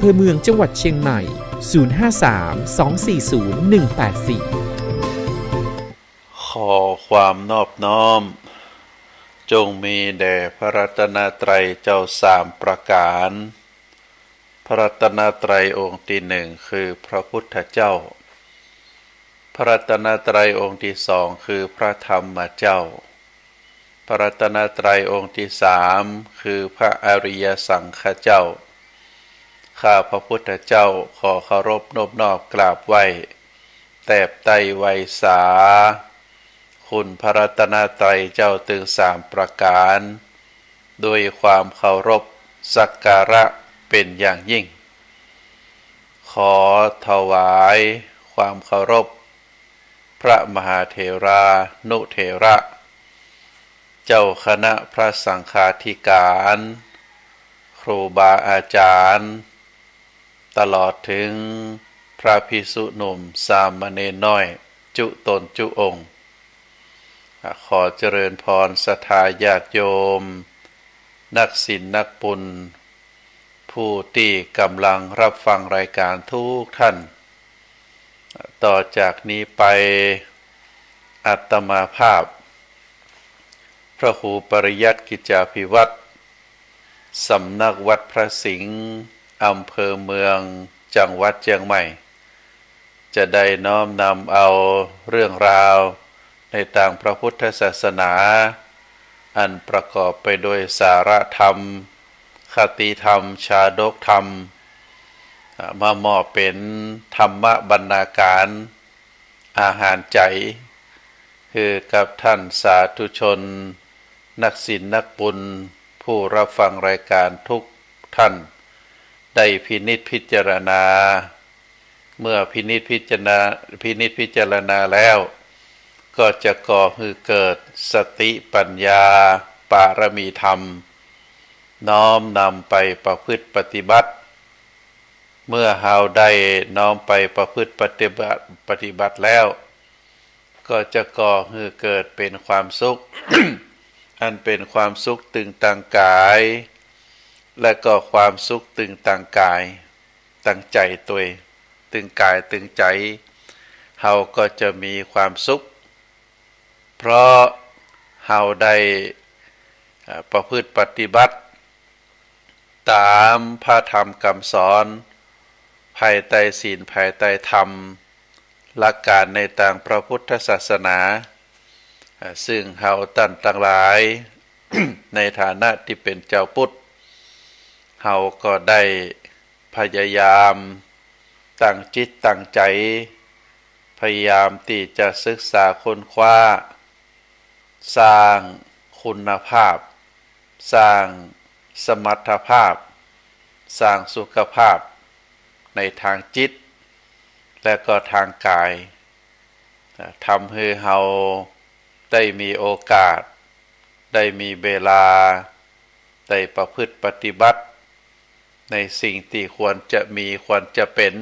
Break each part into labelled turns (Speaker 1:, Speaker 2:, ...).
Speaker 1: อเมืองจังหวัดเชียงใหม่ 053-240-184
Speaker 2: ขอความนอบน้อมจงมีแด่พระรัตนตรัยเจ้าสามประการพระรัตนตรัยองค์ที่หนึ่งคือพระพุทธเจ้าพระรัตนตรัยองค์ที่สองคือพระธรรมเจ้าพระรัตนตรัยองค์ที่สามคือพระอริยสังฆเจ้าข้าพระพุทธเจ้าขอเคารพนอบน้อมกราบไหว้แตบไตรไวยสาคุณพระรัตนตรัยเจ้าถึงสามประการด้วยความเคารพสักการะเป็นอย่างยิ่งขอถวายความเคารพพระมหาเถรานุเถระเจ้าคณะพระสังฆาธิการครูบาอาจารย์ตลอดถึงพระภิกษุหนุ่มสามเณรน้อยจุตนจุองค์ขอเจริญพรศรัทธาญาติโยมนักศีลนักบุญผู้ที่กำลังรับฟังรายการทุกท่านต่อจากนี้ไปอาตมาภาพพระครูปริยัติกิจจาภิวัตรสำนักวัดพระสิงห์อำเภอเมืองจังหวัดเชียงใหม่จะได้น้อมนำเอาเรื่องราวในทางพระพุทธศาสนาอันประกอบไปด้วยสาระธรรมคติธรรมชาดกธรรมมามอบเป็นธรรมบรรณาการอาหารใจคือกับท่านสาธุชนนักศีลนักบุญผู้รับฟังรายการทุกท่านได้พินิจพิจารณาเมื่อพินิจพิจารณาแล้วก็จะก่อให้เกิดสติปัญญาปารมีธรรมน้อมนำไปประพฤติปฏิบัติเมื่อเราได้น้อมไปประพฤติปฏิบัติแล้วก็จะก่อให้เกิดเป็นความสุข อันเป็นความสุขตึงตังกายและก็ความสุขตึงตังกายตั้งใจตัวตึงกายตึงใจเราก็จะมีความสุขเพราะเราได้ประพฤติปฏิบัติตามพระธรรมคำสอนภายใต้ศีลภายใต้ธรรมหลักการในทางพระพุทธศาสนาซึ่งเราท่านทั้งหลาย ในฐานะที่เป็นเจ้าพุทธเราก็ได้พยายามตั้งจิตตั้งใจพยายามที่จะศึกษาค้นคว้าสร้างคุณภาพสร้างสมรรถภาพสร้างสุขภาพในทางจิตและก็ทางกายทำให้เราได้มีโอกาสได้มีเวลาได้ประพฤติปฏิบัติในสิ่งที่ควรจะมีควรจะเป็น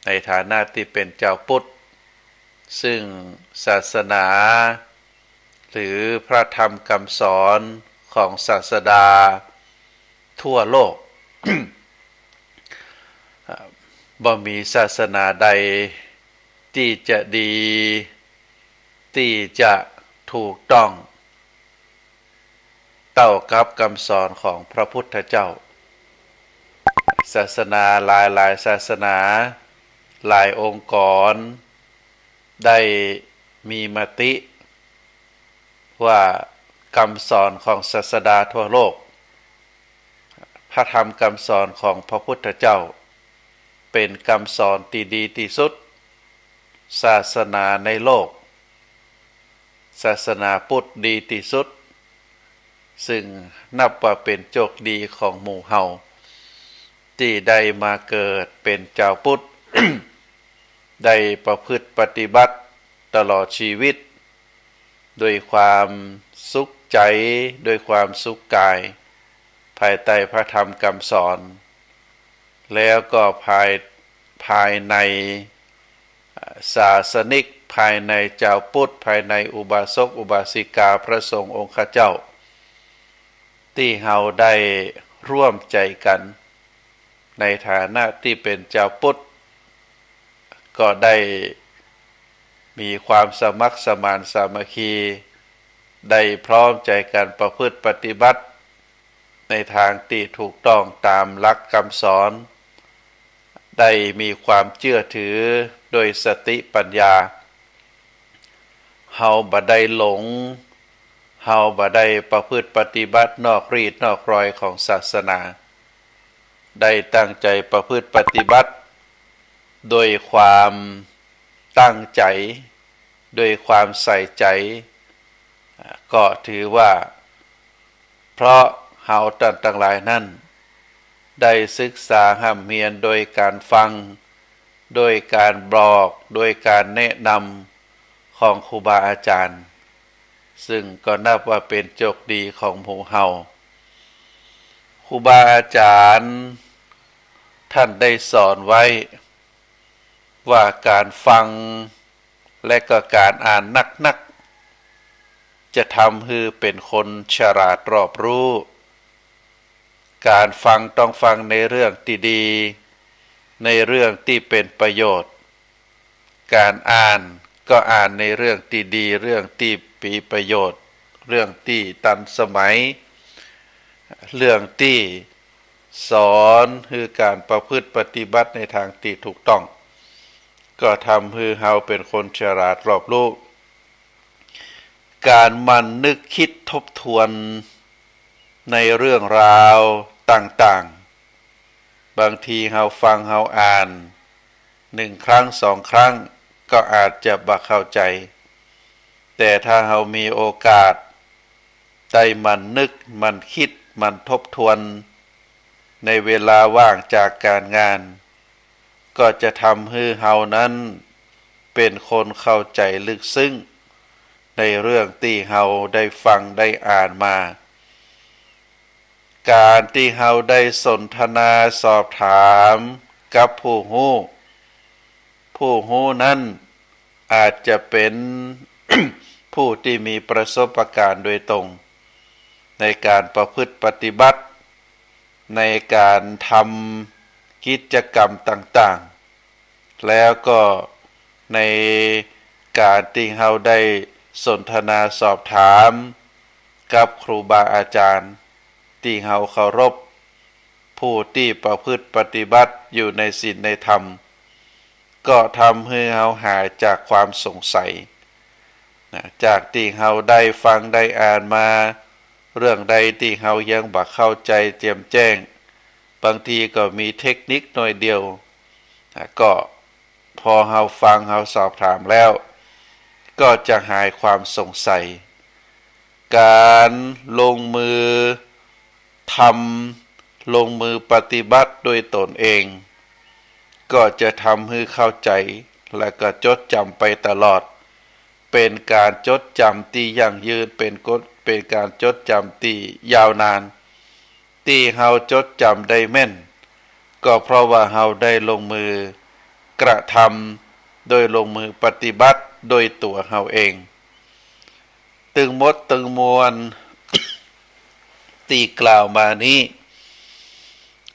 Speaker 2: ในฐานะที่เป็นเจ้าพุทธซึ่งศาสนาหรือพระธรรมคำสอนของศาสดาทั่วโลก บ่มีศาสนาใดที่จะดีที่จะถูกต้องเท่ากับคำสอนของพระพุทธเจ้าศาสนาหลายศาสนาหลายองค์กรได้มีมติว่าคำสอนของศาสดาทั่วโลกพระธรรมคำสอนของพระพุทธเจ้าเป็นคำสอนที่ดีที่สุดศาสนาในโลกศาสนาพุทธดีที่สุดซึ่งนับว่าเป็นโชคดีของหมู่เฮาที่ได้มาเกิดเป็นเจ้าพุทธ ได้ประพฤติปฏิบัติตลอดชีวิตด้วยความสุขใจด้วยความสุขกายภายใต้พระธรรมคำสอนแล้วก็ภายในศาสนิกภายในเจ้าพุทธภายในอุบาสกอุบาสิกาพระสงฆ์องค์ข้าเจ้าที่เราได้ร่วมใจกัน ในฐานะที่เป็นเจ้าพุทธก็ได้มีความสมัครสมานสามัคคีได้พร้อมใจกันประพฤติปฏิบัติในทางที่ถูกต้องตามหลักคำสอนได้มีความเชื่อถือโดยสติปัญญาเฮาบ่ได้หลงเฮาบ่ได้ประพฤติปฏิบัตินอกรีดนอกรอยของศาสนาได้ตั้งใจประพฤติปฏิบัติโดยความตั้งใจโดยความใส่ใจก็ถือว่าเพราะเฮาทั้งหลายนั้นได้ศึกษาห้ำเฮียนโดยการฟังโดยการบอกโดยการแนะนำของครูบาอาจารย์ซึ่งก็นับว่าเป็นโชคดีของหมู่เฮาครูบาอาจารย์ท่านได้สอนไว้ว่าการฟังและก็การอ่านนักๆจะทำให้เป็นคนฉลาดรอบรู้การฟังต้องฟังในเรื่องที่ดีในเรื่องที่เป็นประโยชน์การอ่านก็อ่านในเรื่องที่ดีเรื่องที่มีประโยชน์เรื่องที่ทันสมัยเรื่องที่สอนคือการประพฤติปฏิบัติในทางที่ถูกต้องก็ทำให้เฮาเป็นคนฉลาดรอบรู้การมันนึกคิดทบทวนในเรื่องราวต่างๆบางทีเฮาฟังเฮาอ่าน1 ครั้ง 2 ครั้งก็อาจจะบ่เข้าใจแต่ถ้าเฮามีโอกาสได้มันนึกมันคิดมันทบทวนในเวลาว่างจากการงานก็จะทำให้เฮานั้นเป็นคนเข้าใจลึกซึ้งในเรื่องที่เฮาได้ฟังได้อ่านมาการที่เฮาได้สนทนาสอบถามกับผู้ฮู้นั้นอาจจะเป็น ผู้ที่มีประสบการณ์โดยตรงในการประพฤติปฏิบัติในการทำกิจกรรมต่างๆแล้วก็ในการที่เฮาได้สนทนาสอบถามกับครูบาอาจารย์ที่เฮาเคารพผู้ที่ประพฤติปฏิบัติอยู่ในศีลในธรรมก็ทำให้เฮาหายจากความสงสัยจากที่เฮาได้ฟังได้อ่านมาเรื่องใดที่เฮายังบ่เข้าใจแจ่มแจ้งบางทีก็มีเทคนิคหน่อยเดียวก็พอเฮาฟังเฮาสอบถามแล้วก็จะหายความสงสัยการลงมือทำลงมือปฏิบัติด้วยตนเองก็จะทำให้เข้าใจและก็จดจำไปตลอดเป็นการจดจำที่ยั่งยืนเป็นการจดจำที่ยาวนานที่เฮาจดจำได้แม่นก็เพราะว่าเฮาได้ลงมือกระทำโดยลงมือปฏิบัติโดยตัวเฮาเองตึงหมดตึงมวล ที่กล่าวมานี้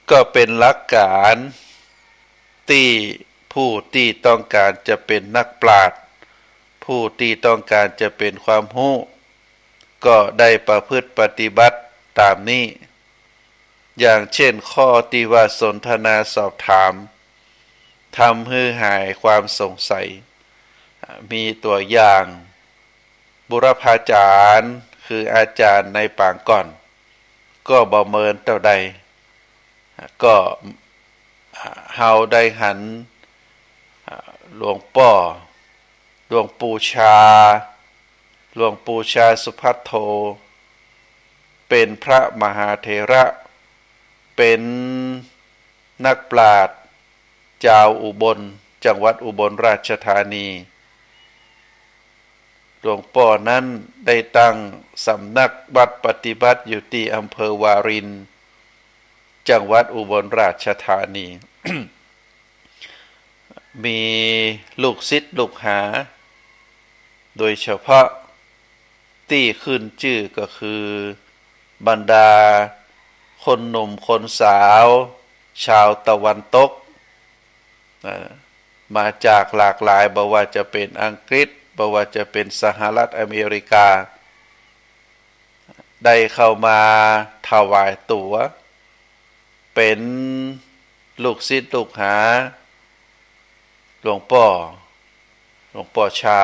Speaker 2: ก็เป็นหลักการที่ผู้ที่ต้องการจะเป็นนักปราชญ์ผู้ที่ต้องการจะเป็นความรู้ก็ได้ประพฤติปฏิบัติตามนี้อย่างเช่นข้อที่ว่าสนทนาสอบถามทำให้หายความสงสัยมีตัวอย่างบุรพาจารย์คืออาจารย์ในปางก่อนก็บ่เมินเท่าใดก็เฮาได้หันหลวงปู่ชาสุภัทโธเป็นพระมหาเถระเป็นนักปราชญ์ชาวอุบลจังหวัดอุบลราชธานีหลวงพ่อนั้นได้ตั้งสำนักบัดปฏิบัติอยู่ที่อำเภอวารินจังหวัดอุบลราชธานี มีลูกศิษย์ลูกหาโดยเฉพาะที่ขึ้นชื่อก็คือบรรดาคนหนุ่มคนสาว ชาวตะวันตกมาจากหลากหลายบ่ว่าจะเป็นอังกฤษบ่ว่าจะเป็นสหรัฐอเมริกาได้เข้ามาถวายตั๋วเป็นลูกศิษย์ลูกหาหลวงพ่อชา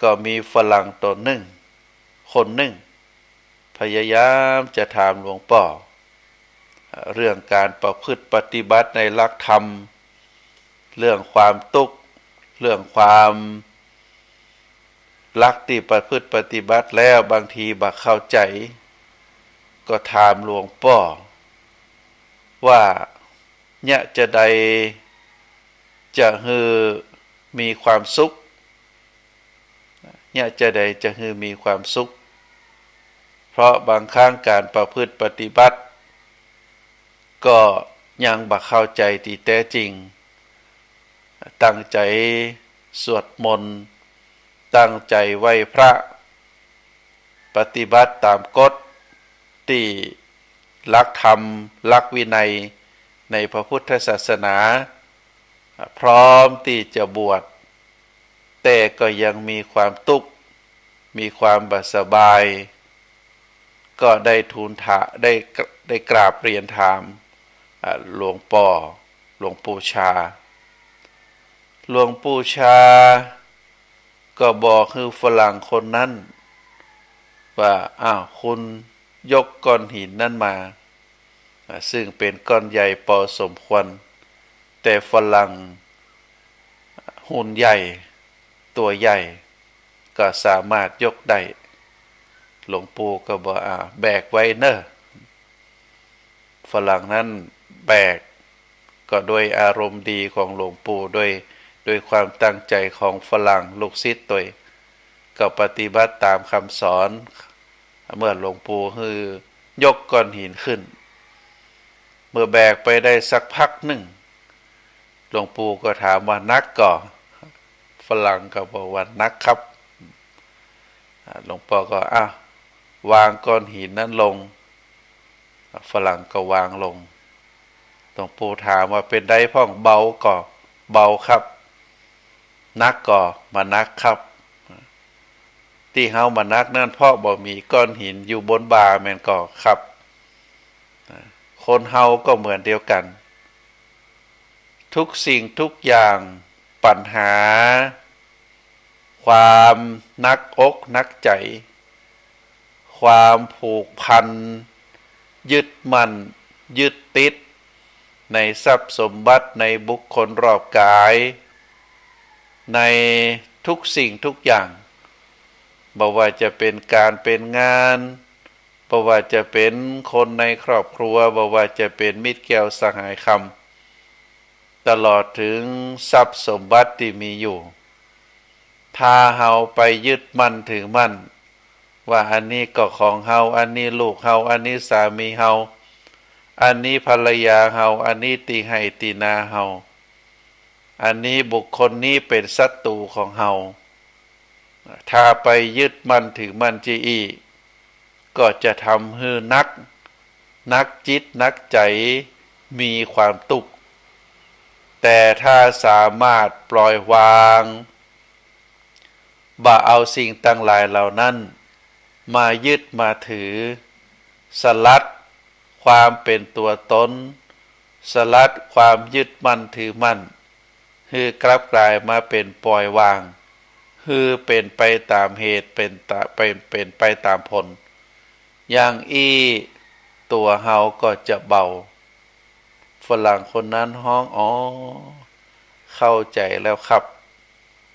Speaker 2: ก็มีฝรั่งตัวหนึ่งคนหนึ่งพยายามจะถามหลวงพ่อเรื่องการประพฤติปฏิบัติในหลักธรรมเรื่องความทุกข์เรื่องความรักที่ประพฤติปฏิบัติแล้วบางทีบักเข้าใจก็ถามหลวงพ่อว่าเนี่ยจะใดจะฮือมีความสุขเนี่ยจะใดจะฮือมีความสุขเพราะบางครั้งการประพฤติปฏิบัติก็ยังบักเข้าใจที่แท้จริงตั้งใจสวดมนต์ตั้งใจไหว้พระปฏิบัติตามกฎที่หลักธรรมหลักวินัยในพระพุทธศาสนาพร้อมที่จะบวชแต่ก็ยังมีความทุกข์มีความบ่สบายก็ได้ทูลถามได้กราบเรียนถามหลวงปู่ชาก็บอกคือฝรั่งคนนั้นว่าคุณยกก้อนหินนั้นมาซึ่งเป็นก้อนใหญ่พอสมควรแต่ฝรั่งหุ่นใหญ่ตัวใหญ่ก็สามารถยกได้หลวงปู่ก็บอกแบกไว้เนอะฝรั่งนั้นแบกก็โดยอารมณ์ดีของหลวงปู่ด้วยความตั้งใจของฝรั่งลูกศิษย์ตัวก็ปฏิบัติตามคำสอนเมื่อหลวงปู่คือยกก้อนหินขึ้นเมื่อแบกไปได้สักพักหนึ่งหลวงปู่ก็ถามว่านักก่อฝรั่งก็บอกว่านักครับหลวงพ่อก็วางก้อนหินนั้นลงฝรั่งก็วางลงหลวงปู่ถามว่าเป็นได้พ่องเบาก่อเบาครับนักก่อมานักครับที่เฮามานักนั่นเพราะบ่มีก้อนหินอยู่บนบ่าแม่นก่อครับคนเฮาก็เหมือนเดียวกันทุกสิ่งทุกอย่างปัญหาความนักอกนักใจความผูกพันยึดมั่นยึดติดในทรัพย์สมบัติในบุคคลรอบกายในทุกสิ่งทุกอย่างบ่ว่าจะเป็นการเป็นงานบ่ว่าจะเป็นคนในครอบครัวบ่ว่าจะเป็นมิตรแก้วสหายคำตลอดถึงทรัพย์สมบัติที่มีอยู่ถ้าเฮาไปยึดมั่นถือมั่นว่าอันนี้ก็ของเฮาอันนี้ลูกเฮาอันนี้สามีเฮาอันนี้ภรรยาเฮาอันนี้ตีให้ตีนาเฮาอันนี้บุคคลนี้เป็นศัตรูของเฮาถ้าไปยึดมั่นถือมั่นจีอีก็จะทำให้นักจิตนักใจมีความทุกข์แต่ถ้าสามารถปล่อยวางบ่เอาสิ่งต่างหลายเหล่านั้นมายึดมาถือสลัดความเป็นตัวตนสลัดความยึดมั่นถือมั่นคือกลับกลายมาเป็นปล่อยวางคือเป็นไปตามเหตุเป็นไปตามผลอย่างตัวเฮาก็จะเบาฝรั่งคนนั้นฮ้องเข้าใจแล้วครับ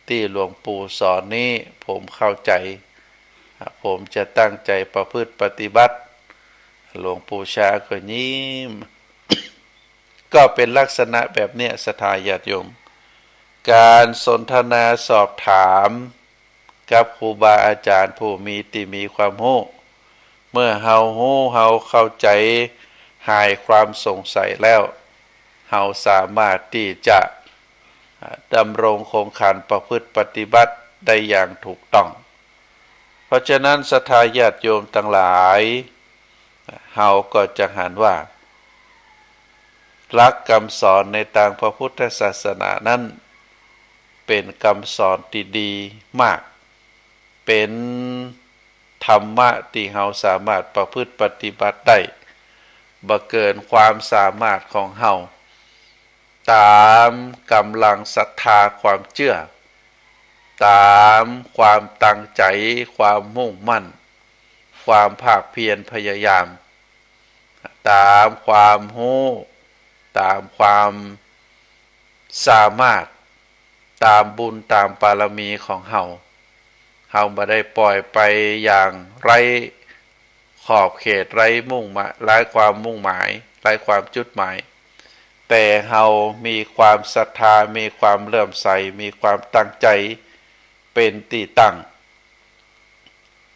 Speaker 2: ที่หลวงปู่สอนนี้ผมเข้าใจผมจะตั้งใจประพฤติปฏิบัติหลวงปู่ชาก็ยิ้ม ก็เป็นลักษณะแบบเนี้ยศรัทธาญาติโยมการสนทนาสอบถามกับครูบาอาจารย์ผู้มีความรู้เมื่อเฮาเข้าใจหายความสงสัยแล้วเฮาสามารถที่จะดำรงคงขันประพฤติปฏิบัติได้อย่างถูกต้องเพราะฉะนั้นศรัทธาญาติโยมทั้งหลายเฮาก็จะหันว่า รักคำสอนในทางพระพุทธศาสนานั้นเป็นคำสอนที่ดีมากเป็นธรรมะที่เราสามารถประพฤติปฏิบัติได้บ่เกินความสามารถของเราตามกำลังศรัทธาความเชื่อตามความตั้งใจความมุ่งมั่นความภาคเพียรพยายามตามความรู้ตามความสามารถตามบุญตามบารมีของเฮาบ่ได้ปล่อยไปอย่างไร้ขอบเขตไร้มุ่งหมายไร้ความมุ่งหมายไร้ความจุดหมายแต่เฮามีความศรัทธามีความเลื่อมใสมีความตั้งใจเป็นที่ตั้ง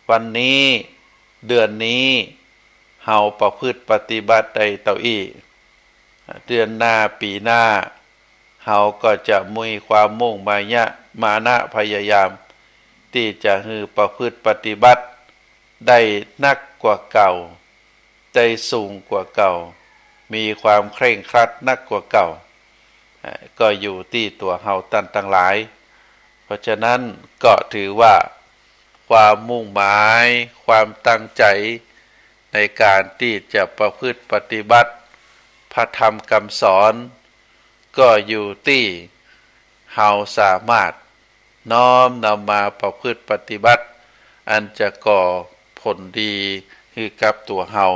Speaker 2: วันนี้เดือนนี้เฮาประพฤติปฏิบัติได้เต่าอี้เดือนหน้าปีหน้าเฮาก็จะมีความมุ่งมานะพยายามที่จะประพฤติปฏิบัติได้นักกว่าเก่าได้สูงกว่าเก่ามีความเคร่งครัดนักกว่าเก่าก็อยู่ที่ตัวเฮาทั้งหลายเพราะฉะนั้นก็ถือว่าความมุ่งหมายความตั้งใจในการที่จะประพฤติปฏิบัติพระธรรมคำสอนก็อยู่ที่เฮาสามารถน้อมนำมาประพฤติปฏิบัติอันจะก่อผลดีให้กับตัวเฮา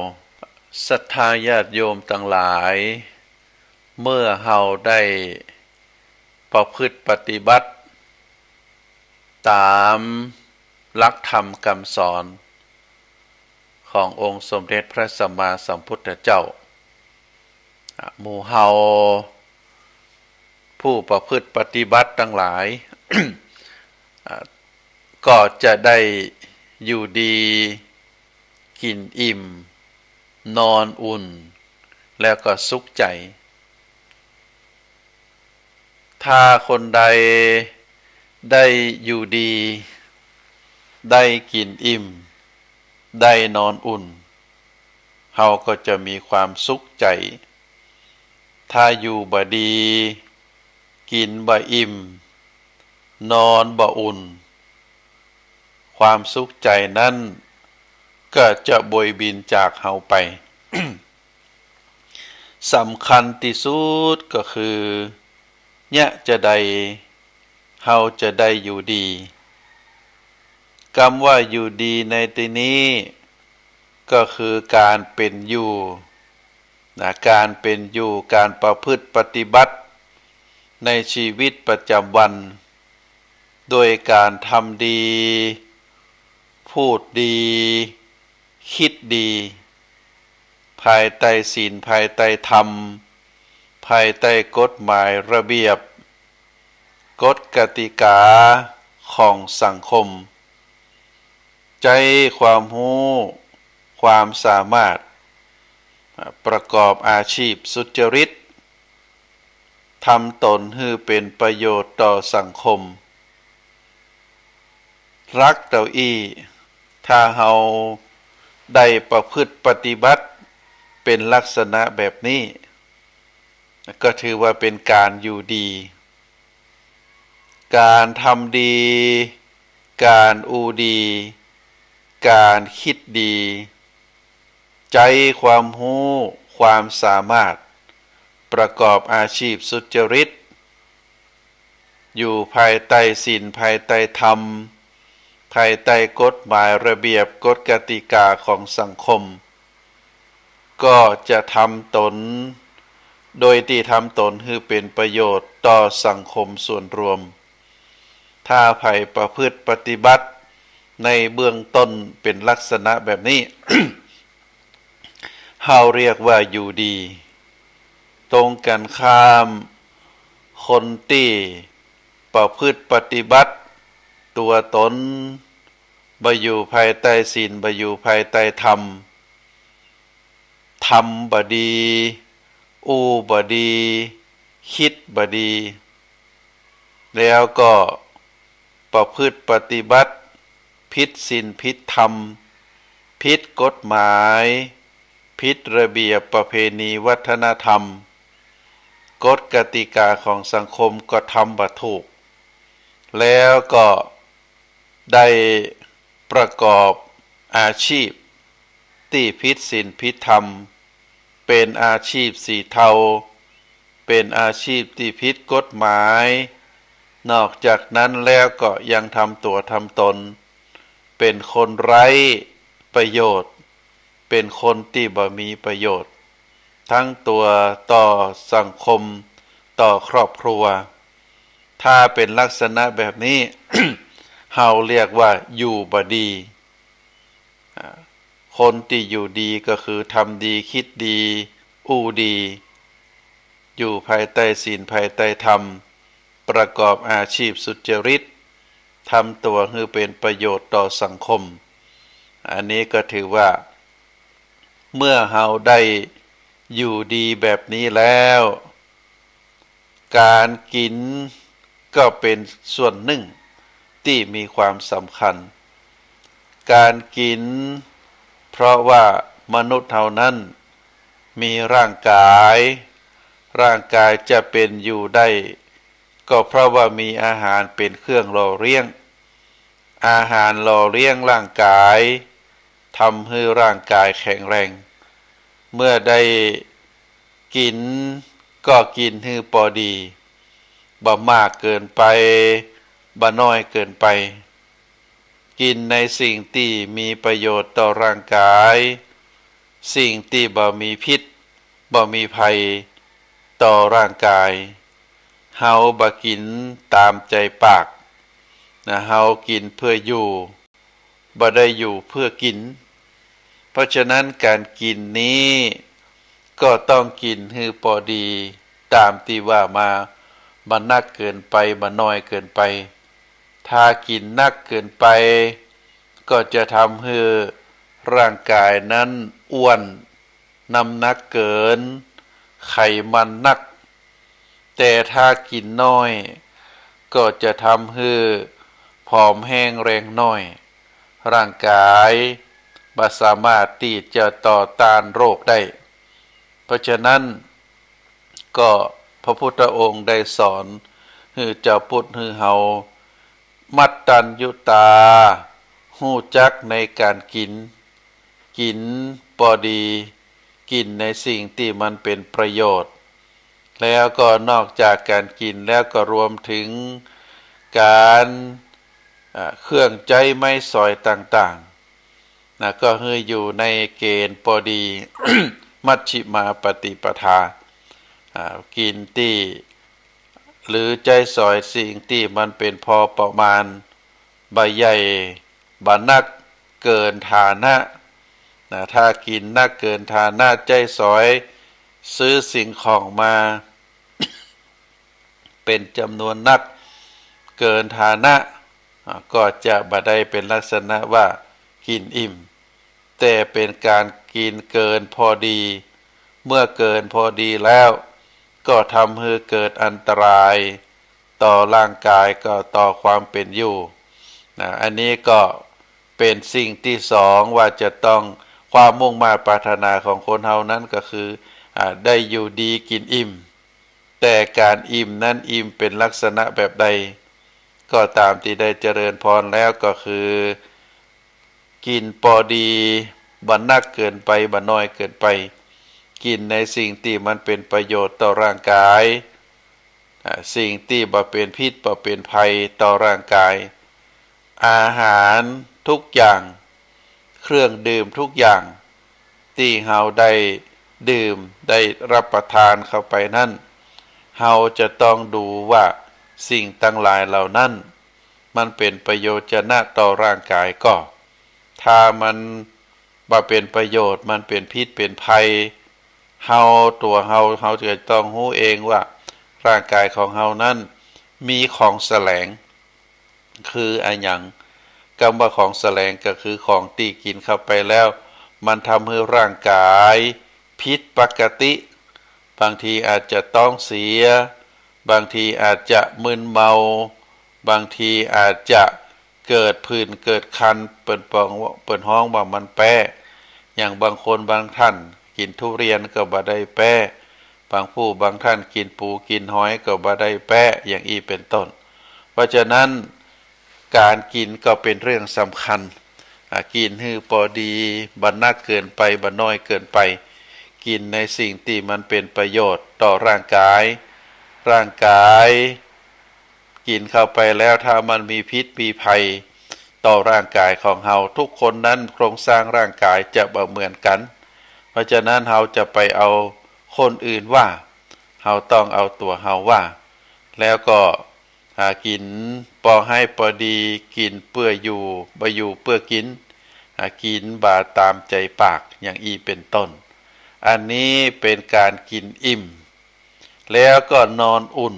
Speaker 2: ศรัทธาญาติโยมทั้งหลายเมื่อเฮาได้ประพฤติปฏิบัติตามหลักธรรมคำสอนขององค์สมเด็จพระสัมมาสัมพุทธเจ้าหมู่เฮาผู้ประพฤติปฏิบัติทั้งหลาย ก็จะได้อยู่ดีกินอิ่มนอนอุ่นแล้วก็สุขใจถ้าคนใดได้อยู่ดีได้กินอิ่มได้นอนอุ่นเฮาก็จะมีความสุขใจถ้าอยู่บ่ดีกินบ่อิ่มนอนบ่อุ่นความสุขใจนั้นก็จะโบยบินจากเฮาไป สำคัญที่สุดก็คือเนี่ยจะได้เฮาจะได้อยู่ดีคำว่าอยู่ดีในที่นี้ก็คือการเป็นอยู่การเป็นอยู่การประพฤติปฏิบัติในชีวิตประจำวันโดยการทำดีพูดดีคิดดีภายใต้ศีลภายใต้ธรรมภายใต้กฎหมายระเบียบกฎกติกาของสังคมใจความรู้ความสามารถประกอบอาชีพสุจริตทำตนให้เป็นประโยชน์ต่อสังคมรักเต่าอี้ถ้าเฮาได้ประพฤติปฏิบัติเป็นลักษณะแบบนี้ก็ถือว่าเป็นการอยู่ดีการทำดีการอูดีการคิดดีใจความรู้ความสามารถประกอบอาชีพสุจริตอยู่ภายใต้ศีลภายใต้ธรรมภายใต้กฎหมายระเบียบกฎกติกาของสังคมก็จะทำตนโดยที่ทำตนให้เป็นประโยชน์ต่อสังคมส่วนรวมถ้าไผประพฤติปฏิบัติในเบื้องต้นเป็นลักษณะแบบนี้ เฮาเรียกว่าอยู่ดีตรงกันข้ามคนที่ประพฤติปฏิบัติตัวตนบ่อยู่ภายใต้ศีลบ่อยู่ภายใต้ธรรมทำบ่ดีอู้บ่ดีคิดบ่ดีแล้วก็ประพฤติปฏิบัติผิดศีลผิดธรรมผิดกฎหมายผิดระเบียบประเพณีวัฒนธรรม กฎกติกาของสังคมก็ทำบ่ถูกแล้วก็ได้ประกอบอาชีพที่ผิดศีลผิดธรรมเป็นอาชีพสีเทาเป็นอาชีพที่ผิดกฎหมายนอกจากนั้นแล้วก็ยังทำตัวทำตนเป็นคนไร้ประโยชน์เป็นคนที่บ่มีประโยชน์ทั้งตัวต่อสังคมต่อครอบครัวถ้าเป็นลักษณะแบบนี้ เฮาเรียกว่าอยู่บ่ดีคนที่อยู่ดีก็คือทำดีคิดดีอู้ดีอยู่ภายใต้ศีลภายใต้ธรรมประกอบอาชีพสุจริตทำตัวให้เป็นประโยชน์ต่อสังคมอันนี้ก็ถือว่าเมื่อเฮาได้อยู่ดีแบบนี้แล้วการกินก็เป็นส่วนหนึ่งที่มีความสำคัญการกินเพราะว่ามนุษย์เท่านั้นมีร่างกายจะเป็นอยู่ได้ก็เพราะว่ามีอาหารเป็นเครื่องหล่อเลี้ยงอาหารหล่อเลี้ยงร่างกายทำให้ร่างกายแข็งแรงเมื่อได้กินก็กินให้พอดีบ่มากเกินไปบ่น้อยเกินไปกินในสิ่งที่มีประโยชน์ต่อร่างกายสิ่งที่บ่มีพิษบ่มีภัยต่อร่างกายเฮาบ่กินตามใจปากนะเฮากินเพื่ออยู่บ่ได้อยู่เพื่อกินเพราะฉะนั้นการกินนี้ก็ต้องกินให้พอดีตามที่ว่ามาบ่นักเกินไปบ่น้อยเกินไปถ้ากินนักเกินไปก็จะทำให้ร่างกายนั้นอ้วนน้ำหนักเกินไขมันนักแต่ถ้ากินน้อยก็จะทำให้ผอมแห้งแรงน้อยร่างกายบ่สามารถที่จะต่อต้านโรคได้เพราะฉะนั้นก็พระพุทธองค์ได้สอนให้เจ้าพุทธให้เฮามัตตัญญูตาฮู้จักในการกินพอดีกินในสิ่งที่มันเป็นประโยชน์แล้วก็นอกจากการกินแล้วก็รวมถึงการเครื่องใจไม่สอยต่างๆนะก็ให้อยู่ในเกณฑ์พอดี มัชฌิมาปฏิปทากินที่หรือใจสอยสิ่งที่มันเป็นพอประมาณใบใหญ่บานักเกินฐานะถ้ากินนักเกินฐานะใจสอยซื้อสิ่งของมา เป็นจำนวนนักเกินฐานะก็จะบ่ได้เป็นลักษณะว่ากินอิ่มแต่เป็นการกินเกินพอดีเมื่อเกินพอดีแล้วก็ทำให้เกิดอันตรายต่อร่างกายก็ต่อความเป็นอยู่อันนี้ก็เป็นสิ่งที่สองว่าจะต้องความมุ่งมา่ปรารถนาของคนเฮานั้นก็คือได้อยู่ดีกินอิ่มแต่การอิ่มนั้นอิ่มเป็นลักษณะแบบใดก็ตามที่ได้เจริญพรแล้วก็คือกินพอดีบ่นักเกินไปบ่น้อยเกินไปกินในสิ่งที่มันเป็นประโยชน์ต่อร่างกายสิ่งที่บ่เป็นพิษบ่เป็นภัยต่อร่างกายอาหารทุกอย่างเครื่องดื่มทุกอย่างที่เฮาได้ดื่มได้รับประทานเข้าไปนั้นเฮาจะต้องดูว่าสิ่งทั้งหลายเหล่านั้นมันเป็นประโยชน์นะต่อร่างกายก็ถ้ามันบ่เป็นประโยชน์มันเป็นพิษเป็นภัยเฮาจะต้องรู้เองว่าร่างกายของเฮานั้นมีของแสลงคืออันหยังคำว่าของแสลงก็คือของที่กินเข้าไปแล้วมันทำให้ร่างกายผิดปกติบางทีอาจจะต้องเสียบางทีอาจจะมึนเมาบางทีอาจจะเกิดผื่นเกิดคันเปิดห้องว่ามันแป้อย่างบางคนบางท่านกินทุเรียนก็บ่ได้แป้ บางผู้บางท่านกินปูกินหอยก็บ่ได้แปะอย่างอีเป็นต้นเพราะฉะนั้นการกินก็เป็นเรื่องสำคัญกินให้พอดีบ่นักเกินไปบ่น้อยเกินไปกินในสิ่งที่มันเป็นประโยชน์ต่อร่างกายกินเข้าไปแล้วถ้ามันมีพิษมีภัยต่อร่างกายของเราทุกคนนั้นโครงสร้างร่างกายจะบ่เหมือนกันเพราะฉะนั้นเราจะไปเอาคนอื่นว่าเราต้องเอาตัวเราว่าแล้วก็หากินพอให้พอดีกินเพื่ออยู่บ่อยู่เพื่อกินหากินบาตามใจปากอย่างอีเป็นต้นอันนี้เป็นการกินอิ่มแล้วก็นอนอุ่น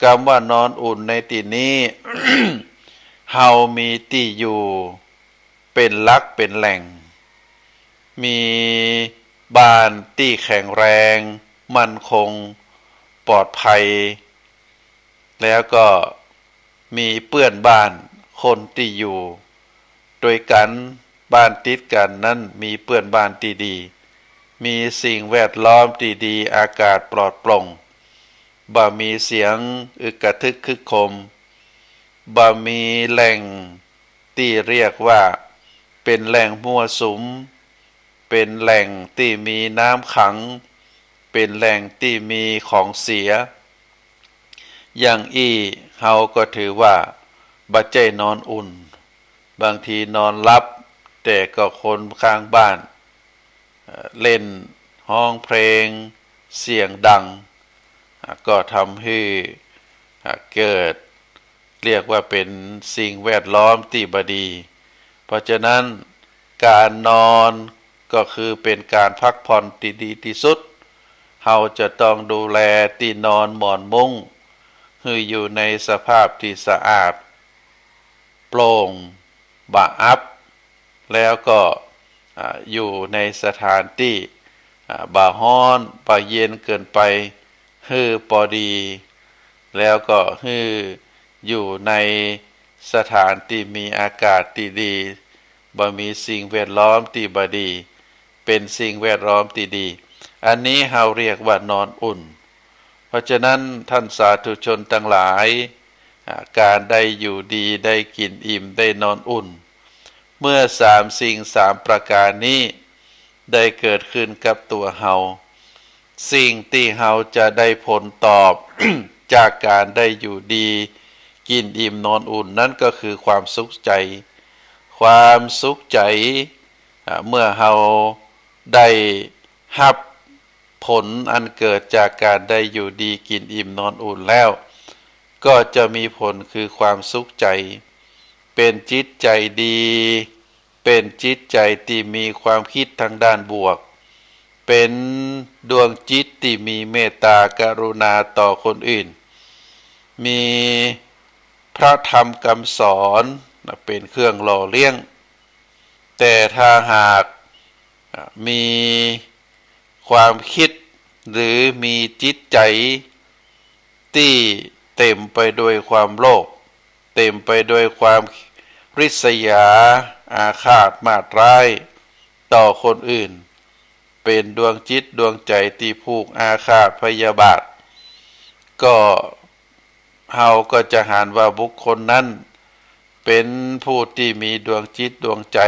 Speaker 2: คำว่านอนอุ่นในที่นี้ เฮามีที่อยู่เป็นหลักเป็นแหล่งมีบ้านที่แข็งแรงมั่นคงปลอดภัยแล้วก็มีเพื่อนบ้านคนที่อยู่โดยกันบ้านติดกันนั้นมีเพื่อนบ้านที่ดีมีสิ่งแวดล้อมที่ดีอากาศปลอดโปร่งบ่มีเสียงอึกกระทึกคึกโคมบ่มีแหล่งที่เรียกว่าเป็นแหล่งมั่วสุมเป็นแหล่งที่มีน้ำขังเป็นแหล่งที่มีของเสียอย่างเฮาก็ถือว่าบ่ใจนอนอุ่นบางทีนอนหลับแต่ก็คนข้างบ้านเล่นห้องเพลงเสียงดังก็ทำให้เกิดเรียกว่าเป็นสิ่งแวดล้อมที่บ่ดีเพราะฉะนั้นการนอนก็คือเป็นการพักผ่อนที่ดีที่สุดเฮาจะต้องดูแลที่นอนหมอนมุ้งให้อยู่ในสภาพที่สะอาดโปร่งบะอับแล้วก็อยู่ในสถานที่บ่ร้อนบ่เย็นเกินไปให้พอดีแล้วก็ให้อยู่ในสถานที่มีอากาศที่ดีบ่มีสิ่งแวดล้อมที่บ่ดีเป็นสิ่งแวดล้อมที่ดีอันนี้เราเรียกว่านอนอุ่นเพราะฉะนั้นท่านสาธุชนทั้งหลายการได้อยู่ดีได้กินอิ่มได้นอนอุ่นเมื่อสิ่งประการนี้ได้เกิดขึ้นกับตัวเฮาสิ่งที่เฮาจะได้ผลตอบ จากการได้อยู่ดีกินอิ่มนอนอุ่นนั่นก็คือความสุขใจความสุขใจเมื่อเฮาได้รับผลอันเกิดจากการได้อยู่ดีกินอิ่มนอนอุ่นแล้วก็จะมีผลคือความสุขใจเป็นจิตใจดีเป็นจิตใจที่มีความคิดทางด้านบวกเป็นดวงจิตที่มีเมตตากรุณาต่อคนอื่นมีพระธรรมคำสอนเป็นเครื่องหล่อเลี้ยงแต่ถ้าหากมีความคิดหรือมีจิตใจที่เต็มไปด้วยความโลภเต็มไปด้วยความริษยาอาฆาตมาตร้ายต่อคนอื่นเป็นดวงจิตดวงใจที่ผูกอาฆาตพยาบาทก็เฮาก็จะหาว่าบุคคลนั้นเป็นผู้ที่มีดวงจิตดวงใจ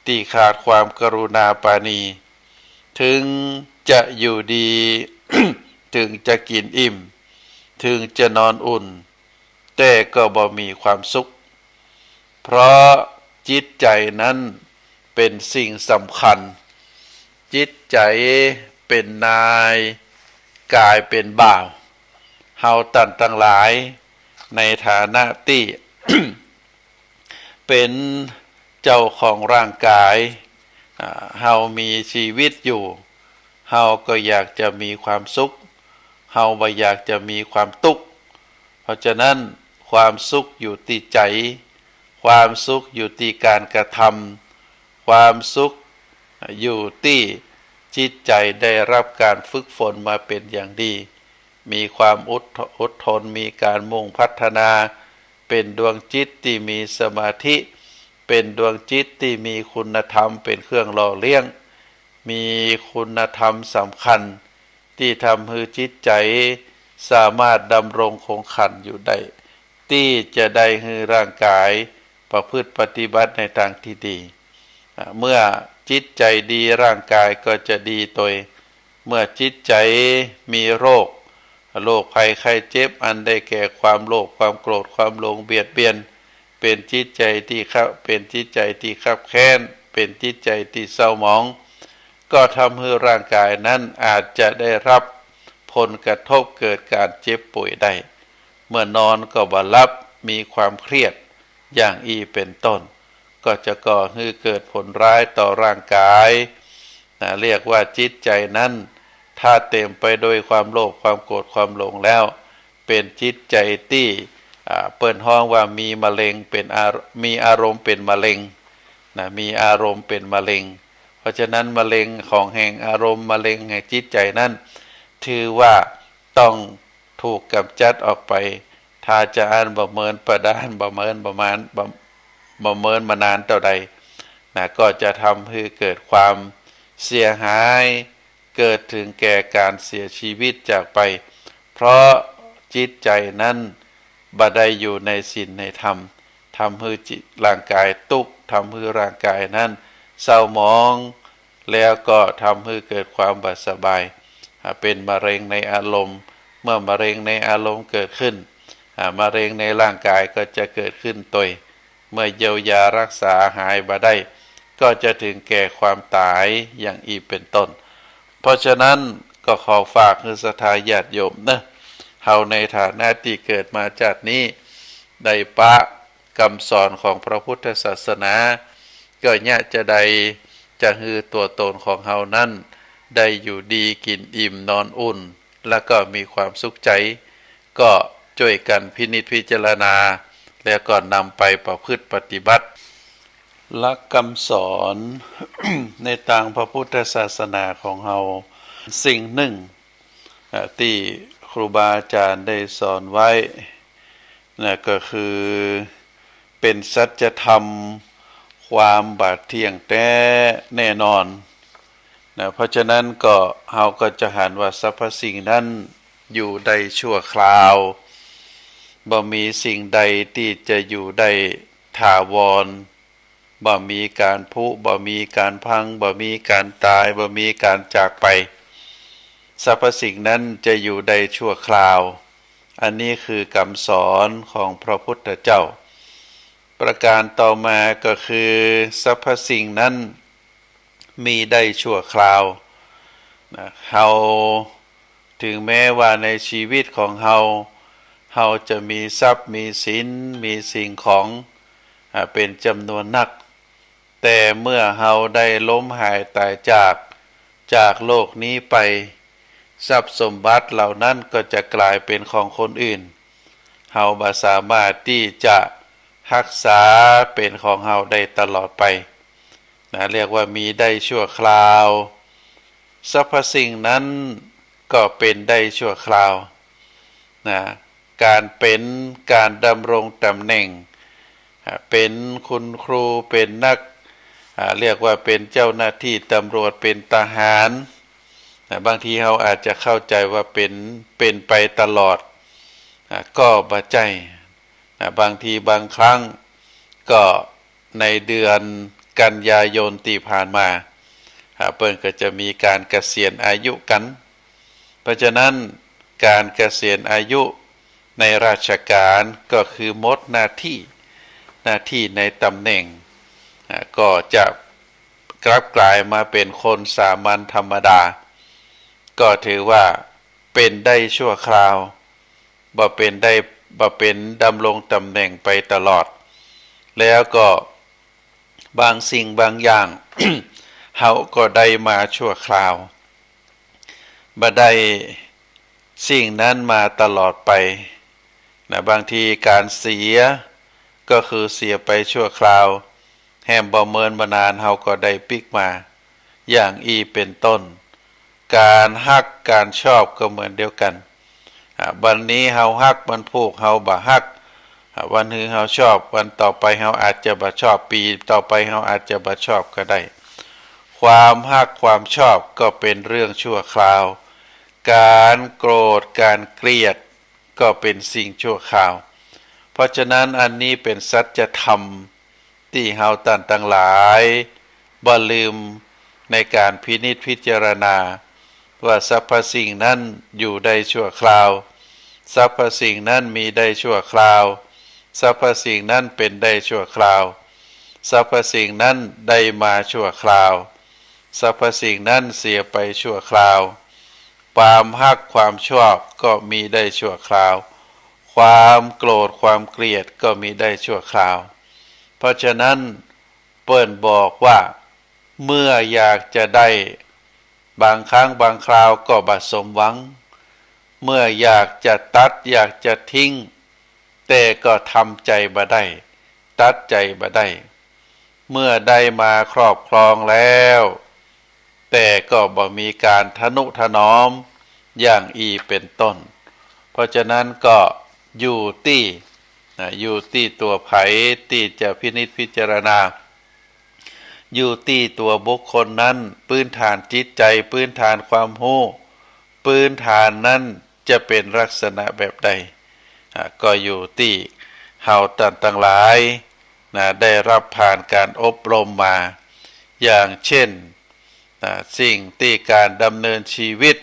Speaker 2: ที่ขาดความกรุณาปราณีถึงจะอยู่ดี ถึงจะกินอิ่มถึงจะนอนอุ่นแต่ก็บ่มีความสุขเพราะจิตใจนั้นเป็นสิ่งสำคัญจิตใจเป็นนายกายเป็นบ่าวเฮาท่านทั้งหลายในฐานะที่ เป็นเจ้าของร่างกายเฮามีชีวิตอยู่เฮาก็อยากจะมีความสุขเฮาบ่อยากจะมีความทุกข์เพราะฉะนั้นความสุขอยู่ที่ใจความสุขอยู่ที่การกระทำความสุขอยู่ที่จิตใจได้รับการฝึกฝนมาเป็นอย่างดีมีความอดทนมีการมุ่งพัฒนาเป็นดวงจิตที่มีสมาธิเป็นดวงจิตที่มีคุณธรรมเป็นเครื่องหล่อเลี้ยงมีคุณธรรมสำคัญท ที่ทำให้จิตใจสามารถดำรงคงขันอยู่ได้ที่จะได้ให้ร่างกายประพฤติปฏิบัติในทางที่ดีเมื่อจิตใจดีร่างกายก็จะดีโดยเมื่อจิตใจมีโรคภัยไข้เจ็บอันได้แก่ความโลภความโกรธความหลงเบียดเบียนเป็นจิตใจที่คับแค้นเป็นจิตใจที่เศร้าหมองก็ทำให้ร่างกายนั้นอาจจะได้รับผลกระทบเกิดการเจ็บป่วยได้เมื่อนอนก็บ่หลับมีความเครียดอย่างเป็นต้นก็จะก่อให้เกิดผลร้ายต่อร่างกายเรียกว่าจิตใจนั้นถ้าเต็มไปด้วยความโลภความโกรธความหลงแล้วเป็นจิตใจที่เปิ้นฮ้องว่ามีมะเร็งเป็นมีอารมณ์เป็นมะเร็งมีอารมณ์เป็นมะเร็งเพราะฉะนั้นมะเร็งของแห่งอารมณ์มะเร็งแห่งจิตใจนั้นถือว่าต้องถูกกำจัดออกไปถ้าจะอ่านประเมินประดานประเมินประมาณประเมินมานานเท่าใดก็จะทำให้เกิดความเสียหายเกิดถึงแก่การเสียชีวิตจากไปเพราะจิตใจนั้นบ่ได้อยู่ในศีลในธรรมทำให้ร่างกายทุกข์ทำให้ร่างกายนั้นเศร้าหมองแล้วก็ทำให้เกิดความบ่สบายเป็นมะเร็งในอารมณ์เมื่อมะเร็งในอารมณ์เกิดขึ้นมะเร็งในร่างกายก็จะเกิดขึ้นตัวเมื่อเยียวยารักษาหายบ่ได้ก็จะถึงแก่ความตายอย่างเป็นต้นเพราะฉะนั้นก็ขอฝากคือศรัทธาญาติโยมนะเฮาในฐานะที่เกิดมาจากนี้ได้ปะคำสอนของพระพุทธศาสนาก็เนี่ยจะได้จะฮือตัวตนของเฮานั้นได้อยู่ดีกินอิ่มนอนอุ่นแล้วก็มีความสุขใจก็ช่วยกันพินิจพิจารณาแล้วก็นำไปประพฤติปฏิบัติหลักคำสอน ในทางพระพุทธศาสนาของเฮาสิ่งหนึ่งที่ครูบาอาจารย์ได้สอนไว้ก็คือเป็นสัจธรรมความบาดเที่ยงแท้แน่นอนเพราะฉะนั้นก็เฮาก็จะหันว่าสรรพสิ่งนั้นอยู่ได้ชั่วคราวบ่มีสิ่งใดที่จะอยู่ได้ถาวรบ่มีการผุบ่มีการพังบ่มีการตายบ่มีการจากไปสรรพสิ่งนั้นจะอยู่ได้ชั่วคราวอันนี้คือคำสอนของพระพุทธเจ้าประการต่อมาก็คือสรรพสิ่งนั้นมีได้ชั่วคราวเฮาถึงแม้ว่าในชีวิตของเฮาจะมีทรัพย์มีสินมีสิ่งของเป็นจำนวนนักแต่เมื่อเฮาได้ล้มหายตายจากโลกนี้ไปทรัพย์สมบัติเหล่านั้นก็จะกลายเป็นของคนอื่นเฮาบ่สามารถที่จะรักษาเป็นของเฮาได้ตลอดไปเรียกว่ามีได้ชั่วคราวสรรพสิ่งนั้นก็เป็นได้ชั่วคราวการเป็นการดำรงตำแหน่งเป็นคุณครูเป็นนักเรียกว่าเป็นเจ้าหน้าที่ตำรวจเป็นทหารบางทีเราอาจจะเข้าใจว่าเป็นไปตลอดก็บ่ใช่บางทีบางครั้งก็ในเดือนกันยายนที่ผ่านมาเปิ้นก็จะมีการเกษียณอายุกันเพราะฉะนั้นการเกษียณอายุในราชการก็คือหมดหน้าที่ในตำแหน่งก็จะกลับกลายมาเป็นคนสามัญธรรมดาก็ถือว่าเป็นได้ชั่วคราวบ่เป็นดำรงตำแหน่งไปตลอดแล้วก็บางสิ่งบางอย่าง เฮาก็ได้มาชั่วคราวบ่ได้สิ่งนั้นมาตลอดไปบางทีการเสียก็คือเสียไปชั่วคราวแฮมบ่เมินมานานเฮาก็ได้ปิกมาอย่างเป็นต้นการฮักการชอบก็เหมือนเดียวกันวันนี้เฮาฮักมันผูกเฮาบ่ฮักวันนึงเฮาชอบวันต่อไปเฮาอาจจะบ่ชอบปีต่อไปเฮาอาจจะบ่ชอบก็ได้ความฮักความชอบก็เป็นเรื่องชั่วคราว การโกรธการเกลียดก็เป็นสิ่งชั่วคราวเพราะฉะนั้นอันนี้เป็นสัจธรรมที่เฮาท่านทั้งหลายบ่ลืมในการพินิจพิจารณาว่าสรรพสิ่งนั้นอยู่ได้ชั่วคราวสรรพสิ่งนั้นมีได้ชั่วคราวสรรพสิ่งนั้นเป็นได้ชั่วคราวสรรพสิ่งนั้นได้มาชั่วคราวสรรพสิ่งนั้นเสียไปชั่วคราวความฮักความชอบก็มีได้ชั่วคราวความโกรธความเกลียดก็มีได้ชั่วคราวเพราะฉะนั้นเปิ้นบอกว่าเมื่ออยากจะได้บางครั้งบางคราวก็บ่สมหวังเมื่ออยากจะตัดอยากจะทิ้งแต่ก็ทำใจบ่ได้ตัดใจบ่ได้เมื่อได้มาครอบครองแล้วแต่ก็บ่มีการทนุถนอมอย่างเป็นต้นเพราะฉะนั้นก็อยู่ที่ตัวไผที่จะพินิจพิจารณาอยู่ที่ตัวบุคคลนั้นพื้นฐานจิตใจพื้นฐานความรู้พื้นฐานนั้นจะเป็นลักษณะแบบใดก็อยู่ที่เฮาทั้งหลายได้รับผ่านการอบรมมาอย่างเช่นสิ่งที่การดำเนินชีวิต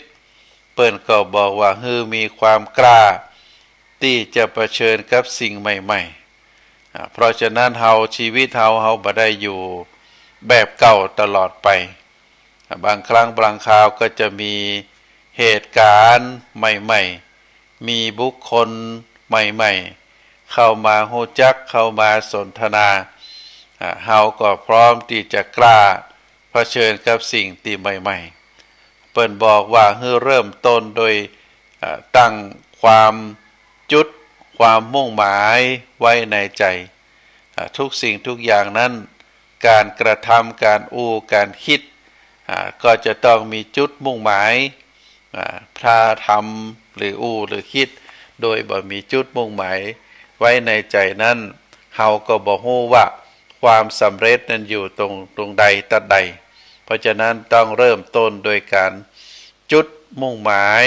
Speaker 2: เปิ้นก็บอกว่ามีความกล้าที่จะเผชิญกับสิ่งใหม่ๆเพราะฉะนั้นชีวิตเฮาบ่ได้อยู่แบบเก่าตลอดไปบางครั้งบางคราวก็จะมีเหตุการณ์ใหม่ๆมีบุคคลใหม่ๆเข้ามาฮู้จักเข้ามาสนทนาเฮาก็พร้อมที่จะกล้าเผชิญกับสิ่งที่ใหม่ๆเปิ้นบอกว่าเริ่มต้นโดยตั้งความจุดความมุ่งหมายไว้ในใจทุกสิ่งทุกอย่างนั้นการกระทำการการคิดก็จะต้องมีจุดมุ่งหมายถ้าทำหรือหรือคิดโดยบ่มีจุดมุ่งหมายไว้ในใจนั้นเฮาก็บ่ฮู้ว่าความสำเร็จนั้นอยู่ตรงใดตัดใดเพราะฉะนั้นต้องเริ่มต้นโดยการจุดมุ่งหมาย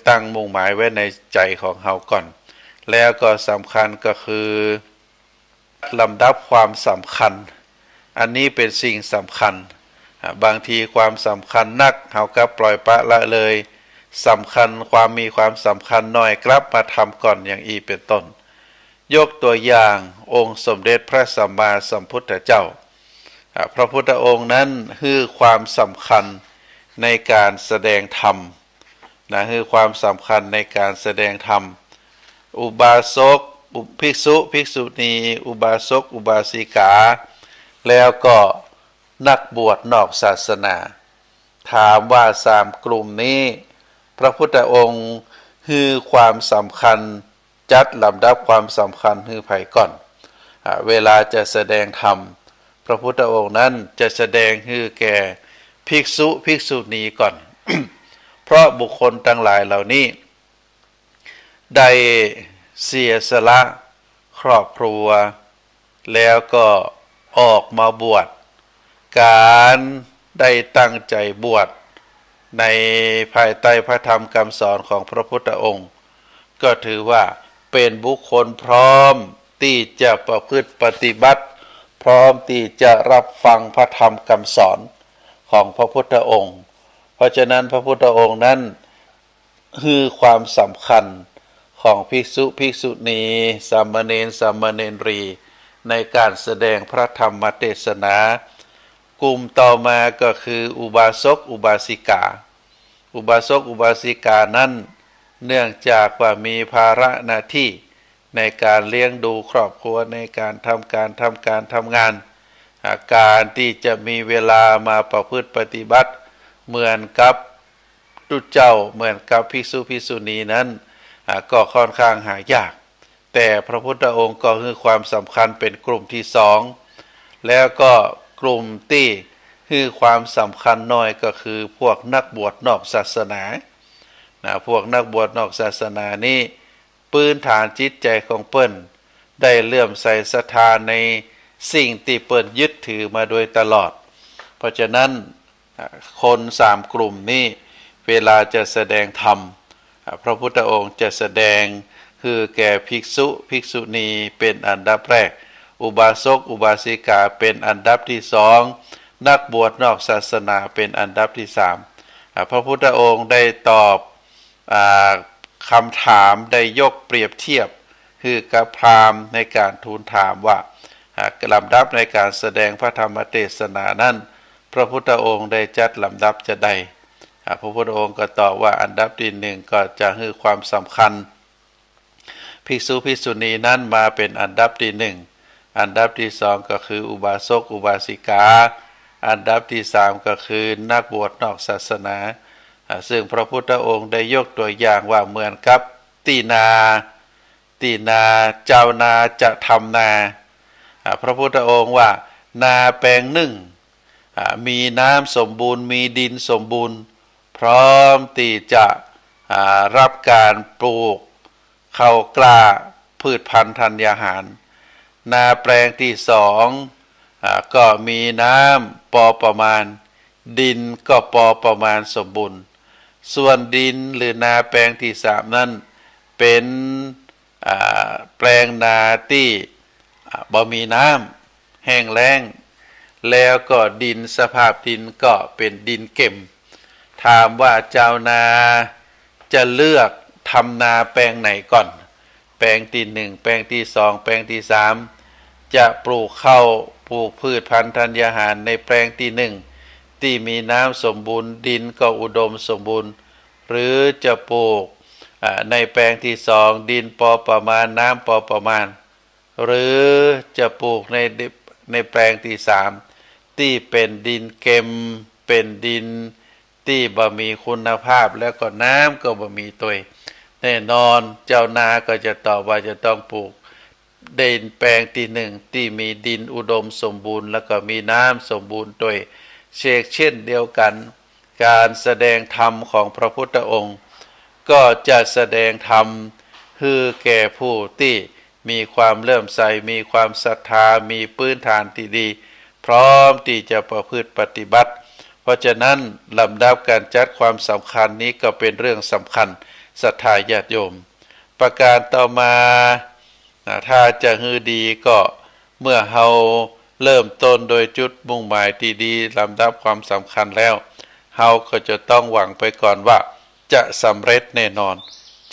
Speaker 2: ตั้งมุ่งหมายไว้ในใจของเฮาก่อนแล้วก็สำคัญก็คือลำดับความสำคัญอันนี้เป็นสิ่งสำคัญบางทีความสำคัญนักเฮาก็ปล่อยปละละเลยสำคัญมีความสำคัญน้อยกลับมาทำก่อนอย่างเป็นต้นยกตัวอย่างองค์สมเด็จพระสัมมาสัมพุทธเจ้าพระพุทธองค์นั้นความสำคัญในการแสดงธรรมความสำคัญในการแสดงธรรมอุบาสกภิกษุภิกษุณีอุบาสกอุบาสิกาแล้วก็นักบวชนอกศาสนาถามว่า3กลุ่มนี้พระพุทธองค์ความสำคัญจัดลำดับความสำคัญไผก่อนเวลาจะแสดงธรรมพระพุทธองค์นั้นจะแสดงแก่ภิกษุภิกษุณีก่อน เพราะบุคคลทั้งหลายเหล่านี้ได้เสียสละครอบครัวแล้วก็ออกมาบวชการได้ตั้งใจบวชในภายใต้พระธรรมคำสอนของพระพุทธองค์ก็ถือว่าเป็นบุคคลพร้อมที่จะประพฤติปฏิบัติพร้อมที่จะรับฟังพระธรรมคำสอนของพระพุทธองค์เพราะฉะนั้นพระพุทธองค์นั้นความสำคัญของภิกษุภิกษุณีสามเณรสามเณรีในการแสดงพระธรรมเทศนากลุ่มต่อมาก็คืออุบาสกอุบาสิกาอุบาสกอุบาสิกานั้นเนื่องจากว่ามีภาระหน้าที่ในการเลี้ยงดูครอบครัวในการทำงานการที่จะมีเวลามาประพฤติปฏิบัติเหมือนกับตุเจ้าเหมือนกับภิกษุภิกษุณีนั้นก็ค่อนข้างหายากแต่พระพุทธองค์ก็ความสำคัญเป็นกลุ่มที่สองแล้วก็กลุ่มที่ความสำคัญน้อยก็คือพวกนักบวชนอกศาสนาพวกนักบวชนอกศาสนานี่พื้นฐานจิตใจของเปิ้นได้เลื่อมใสศรัทธาในสิ่งที่เปิ้นยึดถือมาโดยตลอดเพราะฉะนั้นคน3กลุ่มนี้ เวลาจะแสดงธรรมพระพุทธองค์จะแสดงคือแก่ภิกษุภิกษุณีเป็นอันดับแรกอุบาสกอุบาสิกาเป็นอันดับที่สองนักบวชนอกศาสนาเป็นอันดับที่สามพระพุทธองค์ได้ตอบคำถามได้ยกเปรียบเทียบคือกับพราหมณ์ในการทูลถามว่าลำดับในการแสดงพระธรรมเทศนานั้นพระพุทธองค์ได้จัดลำดับจะใดพระพุทธองค์ก็ตอบว่าอันดับที่หนึ่งก็จะให้ความสำคัญภิกษุภิกษุณีนั้นมาเป็นอันดับที่หนึ่งอันดับที่สองก็คืออุบาสกอุบาสิกาอันดับที่สามก็คือนักบวชนอกศาสนาซึ่งพระพุทธองค์ได้ยกตัวอย่างว่าเหมือนกับตีนาเจ้านาจะทำนาพระพุทธองค์ว่านาแปลงหนึ่งมีน้ำสมบูรณ์มีดินสมบูรณ์พร้อมที่จะรับการปลูกข้าวกล้าพืชพันธุ์ธัญญาหารนาแปลงที่สองก็มีน้ำพอประมาณดินก็พอประมาณสมบูรณ์ส่วนดินหรือนาแปลงที่สามนั้นเป็นแปลงนาที่บ่มีน้ำแห้งแล้งแล้วก็ดินสภาพดินก็เป็นดินเค็มถามว่าเจ้านาจะเลือกทำนาแปลงไหนก่อนแปลงที่หนึ่งแปลงที่สองแปลงที่สามจะปลูกข้าวปลูกพืชพันธุ์ธัญญาหารในแปลงที่หนึ่งที่มีน้ำสมบูรณ์ดินก็อุดมสมบูรณ์หรือจะปลูกในแปลงที่สองดินพอประมาณน้ำพอประมาณหรือจะปลูกในแปลงที่สามที่เป็นดินเค็มเป็นดินที่บ่มีคุณภาพแล้วก็น้ำก็บ่มีตัวแน่นอนเจ้านาก็จะตอบว่าจะต้องปลูกดินแปลงที่หนึ่งที่มีดินอุดมสมบูรณ์แล้วก็มีน้ำสมบูรณ์ด้วยเช่นเดียวกันการแสดงธรรมของพระพุทธองค์ก็จะแสดงธรรมคือแก่ผู้ที่มีความเลื่อมใสมีความศรัทธามีพื้นฐานที่ดีพร้อมที่จะประพฤติปฏิบัติเพราะฉะนั้นลำดับการจัดความสำคัญนี้ก็เป็นเรื่องสำคัญศรัทธาญาติโยมประการต่อมาถ้าจะฮือดีก็เมื่อเฮาเริ่มต้นโดยจุดมุ่งหมายที่ดีลำดับความสำคัญแล้วเฮาก็จะต้องหวังไปก่อนว่าจะสำเร็จแน่นอน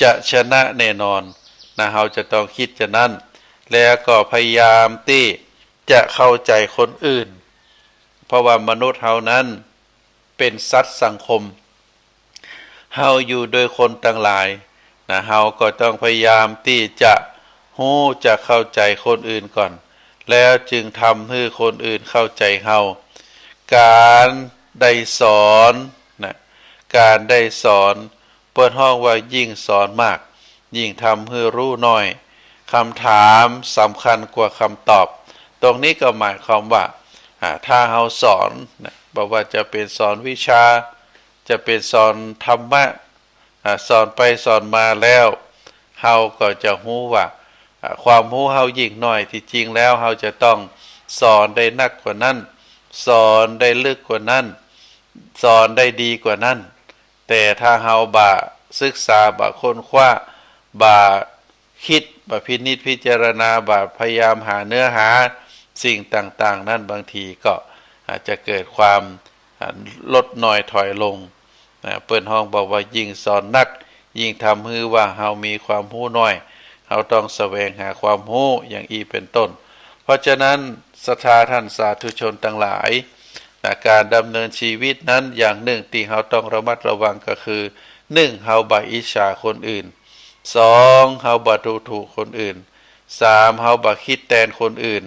Speaker 2: จะชนะแน่นอนเฮาจะต้องคิดจะนั้นแล้วก็พยายามที่จะเข้าใจคนอื่นเพราะว่ามนุษย์เฮานั้นเป็นสัตว์สังคมเฮาอยู่โดยคนต่างหลายเฮาก็ต้องพยายามที่จะจะเข้าใจคนอื่นก่อนแล้วจึงทำให้คนอื่นเข้าใจเฮาการได้สอนการได้สอนเปิดห้องว่ายิ่งสอนมากยิ่งทำให้รู้น้อยคำถามสำคัญกว่าคำตอบตรงนี้ก็หมายความว่าถ้าเฮาสอนบอกว่าจะเป็นสอนวิชาจะเป็นสอนธรรมะสอนไปสอนมาแล้วเฮาก็จะรู้ว่าความรู้เฮายิ่งน้อยที่จริงแล้วเฮาจะต้องสอนได้นักกว่านั้นสอนได้ลึกกว่านั้นสอนได้ดีกว่านั้นแต่ถ้าเฮาบ่ศึกษาบ่ค้นคว้าบ่คิดบ่พินิจพิจารณาบ่พยายามหาเนื้อหาสิ่งต่างๆนั้นบางทีก็อาจจะเกิดความลดน้อยถอยลงเปิ้นห้องบอกว่ายิ่งสอนนักยิ่งทำให้ว่าเฮามีความรู้น้อยเฮาต้องแสวงหาความรู้อย่างอีเป็นต้นเพราะฉะนั้นศรัทธาท่านสาธุชนทั้งหลายการดำเนินชีวิตนั้นอย่างหนึ่งที่เฮาต้องระมัดระวังก็คือ1เฮาบ่อิจฉาคนอื่น2เฮาบ่ดูถูกคนอื่น3เฮาบ่คิดแทนคนอื่น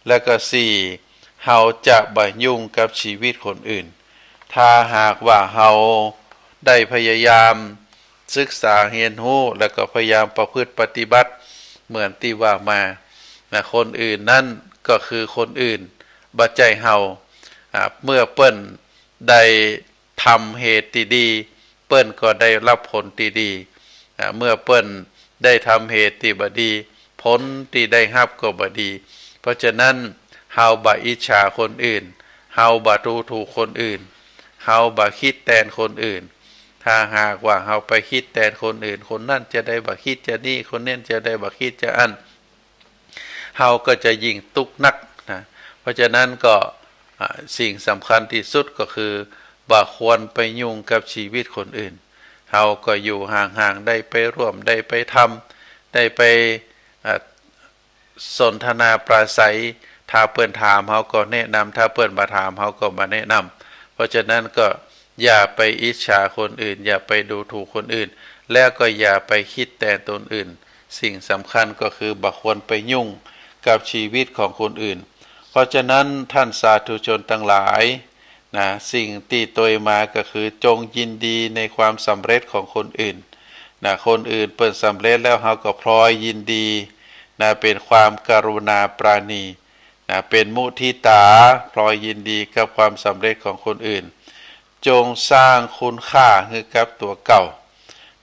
Speaker 2: และก็4เฮาจะบ่ยุ่งกับชีวิตคนอื่นถ้าหากว่าเฮาได้พยายามศึกษาเรียนรู้แล้วก็พยายามประพฤติปฏิบัติเหมือนที่ว่ามาคนอื่นนั่นก็คือคนอื่นบ่ใจเฮาเมื่อเปิ้นได้ทำเหตุที่ดีเปิ้นก็ได้รับผลที่ดีเมื่อเปิ้นได้ทำเหตุที่บ่ดีผลที่ได้รับก็บ่ดีเพราะฉะนั้นเฮาบ่อิจฉาคนอื่นเฮาบ่ดูถูกคนอื่นเฮาบ่คิดแทนคนอื่น ถ้าหากว่าเฮาไปคิดแต่คนอื่นคนนั่นจะได้บ่คิดจะนี่คนนี้จะได้บ่คิดจะอันเฮาก็จะยิ่งทุกข์นักนะเพราะฉะนั้นก็สิ่งสำคัญที่สุดก็คือบ่ควรไปยุ่งกับชีวิตคนอื่นเฮาก็อยู่ห่างๆได้ไปร่วมได้ไปทำได้ไปสนทนาปราศัยถ้าเปิ้นถามเฮาก็แนะนำถ้าเปิ้นบ่ถามเฮาก็มาแนะนำเพราะฉะนั้นก็อย่าไปอิจฉาคนอื่นอย่าไปดูถูกคนอื่นแล้วก็อย่าไปคิดแต่ตนอื่นสิ่งสำคัญก็คือบ่ควรไปยุ่งกับชีวิตของคนอื่นเพราะฉะนั้นท่านสาธุชนทั้งหลายนะสิ่งที่ตัวมาก็คือจงยินดีในความสำเร็จของคนอื่นนะคนอื่นเปิดสำเร็จแล้วเฮาก็พลอยยินดีนะเป็นความกรุณาปราณีนะเป็นมุทิตาพลอยยินดีกับความสำเร็จของคนอื่นจงสร้างคุณค่าให้กับตัวเก่า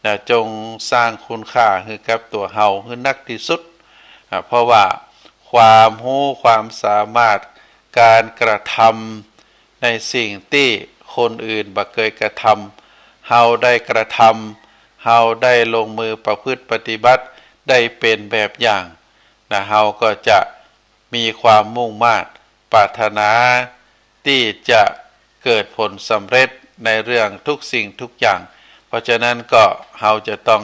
Speaker 2: นะจงสร้างคุณค่าให้กับตัวเฮาให้นักที่สุดเพราะว่าความรู้ความสามารถการกระทำในสิ่งที่คนอื่นบ่เคยกระทำเฮาได้กระทำเฮาได้ลงมือประพฤติปฏิบัติได้เป็นแบบอย่างนะเฮาก็จะมีความมุ่งมา่ปรารถนาที่จะเกิดผลสำเร็จในเรื่องทุกสิ่งทุกอย่างเพราะฉะนั้นก็เฮาจะต้อง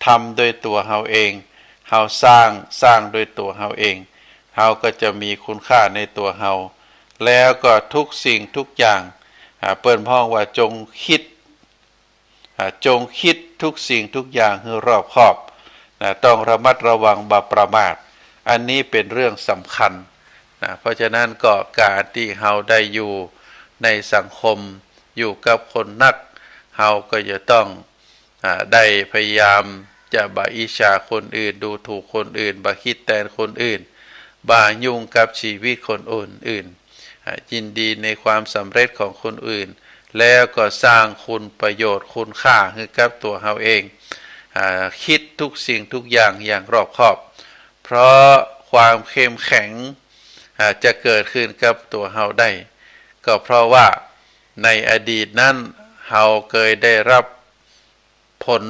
Speaker 2: ทำด้วยตัวเฮาเองเฮาสร้างด้วยตัวเฮาเองเฮาก็จะมีคุณค่าในตัวเฮาแล้วก็ทุกสิ่งทุกอย่างเปิ้นพ้องว่าจงคิดทุกสิ่งทุกอย่างให้รอบคอบต้องระมัดระวังบ่ประมาทอันนี้เป็นเรื่องสำคัญเพราะฉะนั้นก็การที่เฮาได้อยู่ในสังคมอยู่กับคนนักเฮาก็จะต้องได้พยายามจะบ่อิจฉาคนอื่นดูถูกคนอื่นบ่คิดแต่คนอื่นบ่ยุ่งกับชีวิตคนอื่นยินดีในความสำเร็จของคนอื่นแล้วก็สร้างคุณประโยชน์คุณค่าให้กับตัวเฮาเองคิดทุกสิ่งทุกอย่างอย่างรอบคอบเพราะความเข้มแข็งจะเกิดขึ้นกับตัวเฮาได้ก็เพราะว่าในอดีตนั้นเฮาเคยได้รับผล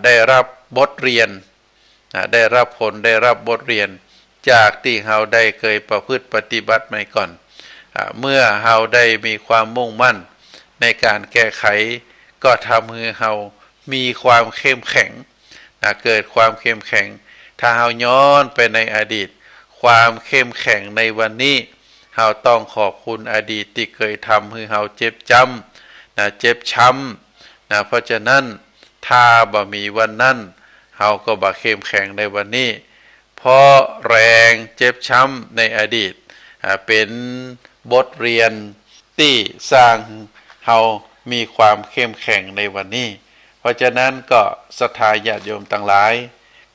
Speaker 2: ได้รับบทเรียนได้รับบทเรียนจากที่เฮาได้เคยประพฤติปฏิบัติมาก่อนเมื่อเฮาได้มีความมุ่งมั่นในการแก้ไขก็ทำให้เฮามีความเข้มแข็งเกิดความเข้มแข็งถ้าเฮาย้อนไปในอดีตความเข้มแข็งในวันนี้เฮาต้องขอบคุณอดีตที่เคยทำให้เฮาเจ็บช้ำเพราะฉะนั้นถ้าบ่มีวันนั้นเฮาก็บ่เข้มแข็งในวันนี้เพราะแรงเจ็บช้ำในอดีตเป็นบทเรียนที่สร้างเฮามีความเข้มแข็งในวันนี้เพราะฉะนั้นก็ศรัทธาญาติโยมทั้งหลาย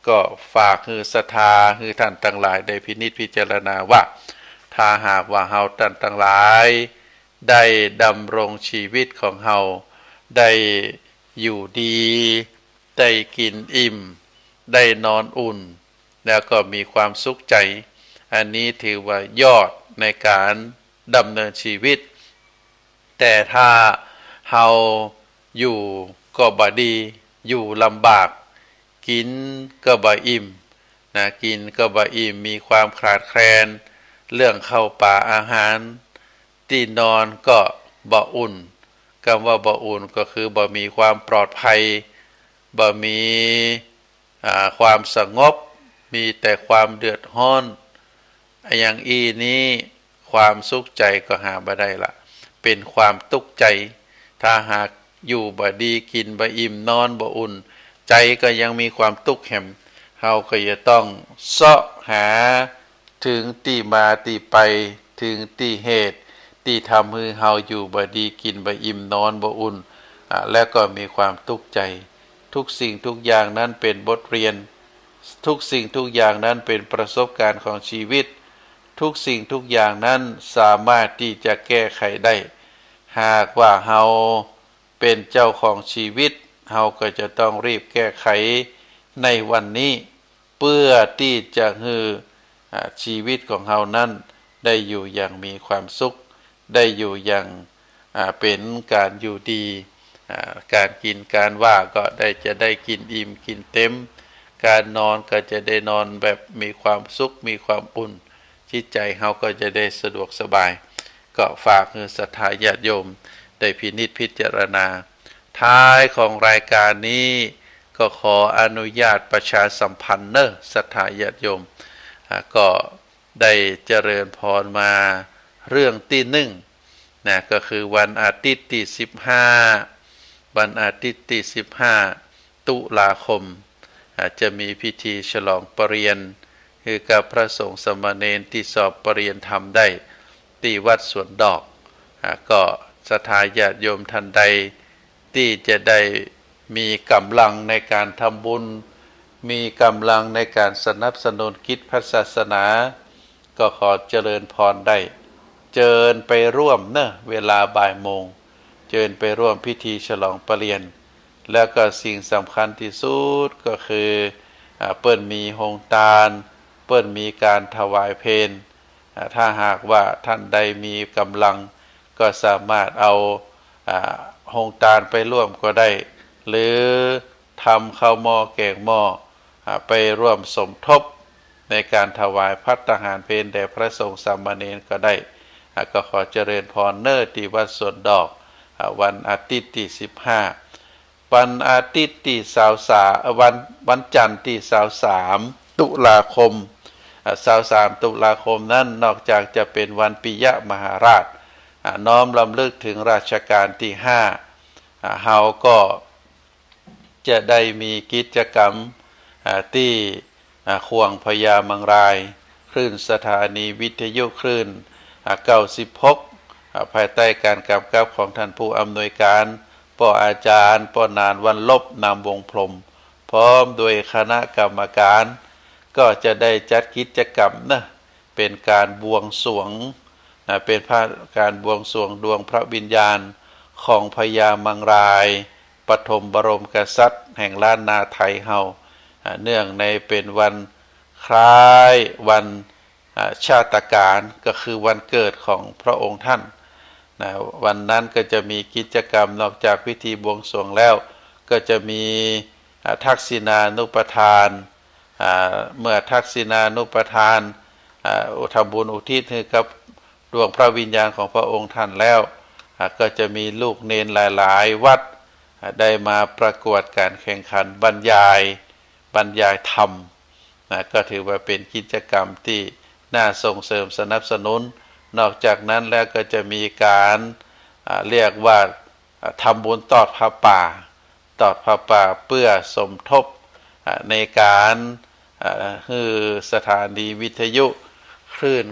Speaker 2: ก็ฝากคือศรัทธาคือท่านทั้งหลายได้พินิจพิจารณาว่าถ้าหากว่าเฮาท่านทั้งหลายได้ดำรงชีวิตของเฮาได้อยู่ดีได้กินอิ่มได้นอนอุ่นแล้วก็มีความสุขใจอันนี้ถือว่ายอดในการดำเนินชีวิตแต่ถ้าเฮาอยู่ก็บ่ดีอยู่ลำบากกินก็บ่อิ่มกินก็บ่อิ่มมีความขาดแคลนเรื่องเข้าป่าอาหารที่นอนก็บ่อุ่นคำว่าบ่อุ่นก็คือบ่มีความปลอดภัยบ่มีความสงบมีแต่ความเดือดร้อนอย่างนี้ความสุขใจก็หาบ่ได้ละเป็นความทุกข์ใจถ้าหากอยู่บ่ดีกินบ่อิ่มนอนบ่อุ่นใจก็ยังมีความทุกข์แหมเฮาก็จะต้องเสาะหาถึงที่มาที่ไปถึงที่เหตุที่ทำให้เฮาอยู่บ่ดีกินบ่อิ่มนอนบ่อุ่นแล้วก็มีความทุกข์ใจทุกสิ่งทุกอย่างนั้นเป็นบทเรียนทุกสิ่งทุกอย่างนั้นเป็นประสบการณ์ของชีวิตทุกสิ่งทุกอย่างนั้นสามารถที่จะแก้ไขได้หากว่าเฮาเป็นเจ้าของชีวิตเฮาก็จะต้องรีบแก้ไขในวันนี้เพื่อที่จะให้ชีวิตของเฮานั้นได้อยู่อย่างมีความสุขได้อยู่อย่างเป็นการอยู่ดี การกินการว่าก็จะได้กินอิ่มกินเต็มการนอนก็จะได้นอนแบบมีความสุขมีความอุ่นจิตใจเฮาก็จะได้สะดวกสบายก็ฝากให้ศรัทธาญาติโยมได้พินิจพิจารณาท้ายของรายการนี้ก็ขออนุญาตประชาสัมพันธ์เนอะศรัทธาญาติโยมก็ได้เจริญพรมาเรื่องที่หนึ่งนะก็คือวันอาทิตย์ที่15วันอาทิตย์ที่15ตุลาคมจะมีพิธีฉลองปริญญาคือกับพระสงฆ์สมณเณรที่สอบปริญญาธรรมได้ที่วัดสวนดอกก็ศรัทธาญาติโยมท่านใดที่จะได้มีกำลังในการทำบุญมีกำลังในการสนับสนุนกิจพระศาสนาก็ขอเจริญพรได้เชิญไปร่วมเนอะเวลาบ่ายโมงเชิญไปร่วมพิธีฉลองปริญญาแล้วก็สิ่งสำคัญที่สุดก็คือเปิ้นมีโฮงทานเปิ้นมีการถวายเพลถ้าหากว่าท่านใดมีกำลังก็สามารถเอาโฮงทานไปร่วมก็ได้หรือทำข้าวหม้อแกงหม้อไปร่วมสมทบในการถวายภัตตาหารเพลแด่พระสงฆ์สามเณรก็ได้ก็ขอเจริญพรเนอที่วัดสวนดอกวันอาทิตย์ที่15วันอาทิตย์ที่วันจันทร์ที่23ตุลาคม23ตุลาคมนั้นนอกจากจะเป็นวันปิยมหาราชน้อมรำลึกถึงรัชกาลที่5เฮาก็จะได้มีกิจกรรมที่ข่วงพญามังรายคลื่นสถานีวิทยุคลื่น96ภายใต้การกำกับของท่านผู้อำนวยการป้ออาจารย์ป้อนานวันลบนามวงพรหมพร้อมโดยคณะกรรมการก็จะได้จัดกิจกรรมนะเป็นการบวงสรวงเป็นการบวงสรวงดวงพระวิญญาณของพญามังรายปฐมบรมกษัตริย์แห่งล้านนาไทยเฮาเนื่องในเป็นวันคล้ายวันชาตการก็คือวันเกิดของพระองค์ท่านวันนั้นก็จะมีกิจกรรมนอกจากพิธีบวงสรวงแล้วก็จะมีทักษิณานุปทานเมื่อทักษิณานุปทานทำบุญอุทิศให้กับดวงพระวิญญาณของพระองค์ท่านแล้วก็จะมีลูกเนนหลายๆวัดได้มาประกวดการแข่งขันบรรยายธรรมก็ถือว่าเป็นกิจกรรมที่น่าส่งเสริมสนับสนุนนอกจากนั้นแล้วก็จะมีการเรียกว่าทำบุญตอดผ้าป่าเพื่อสมทบในการให้สถานีวิทยุคลื่น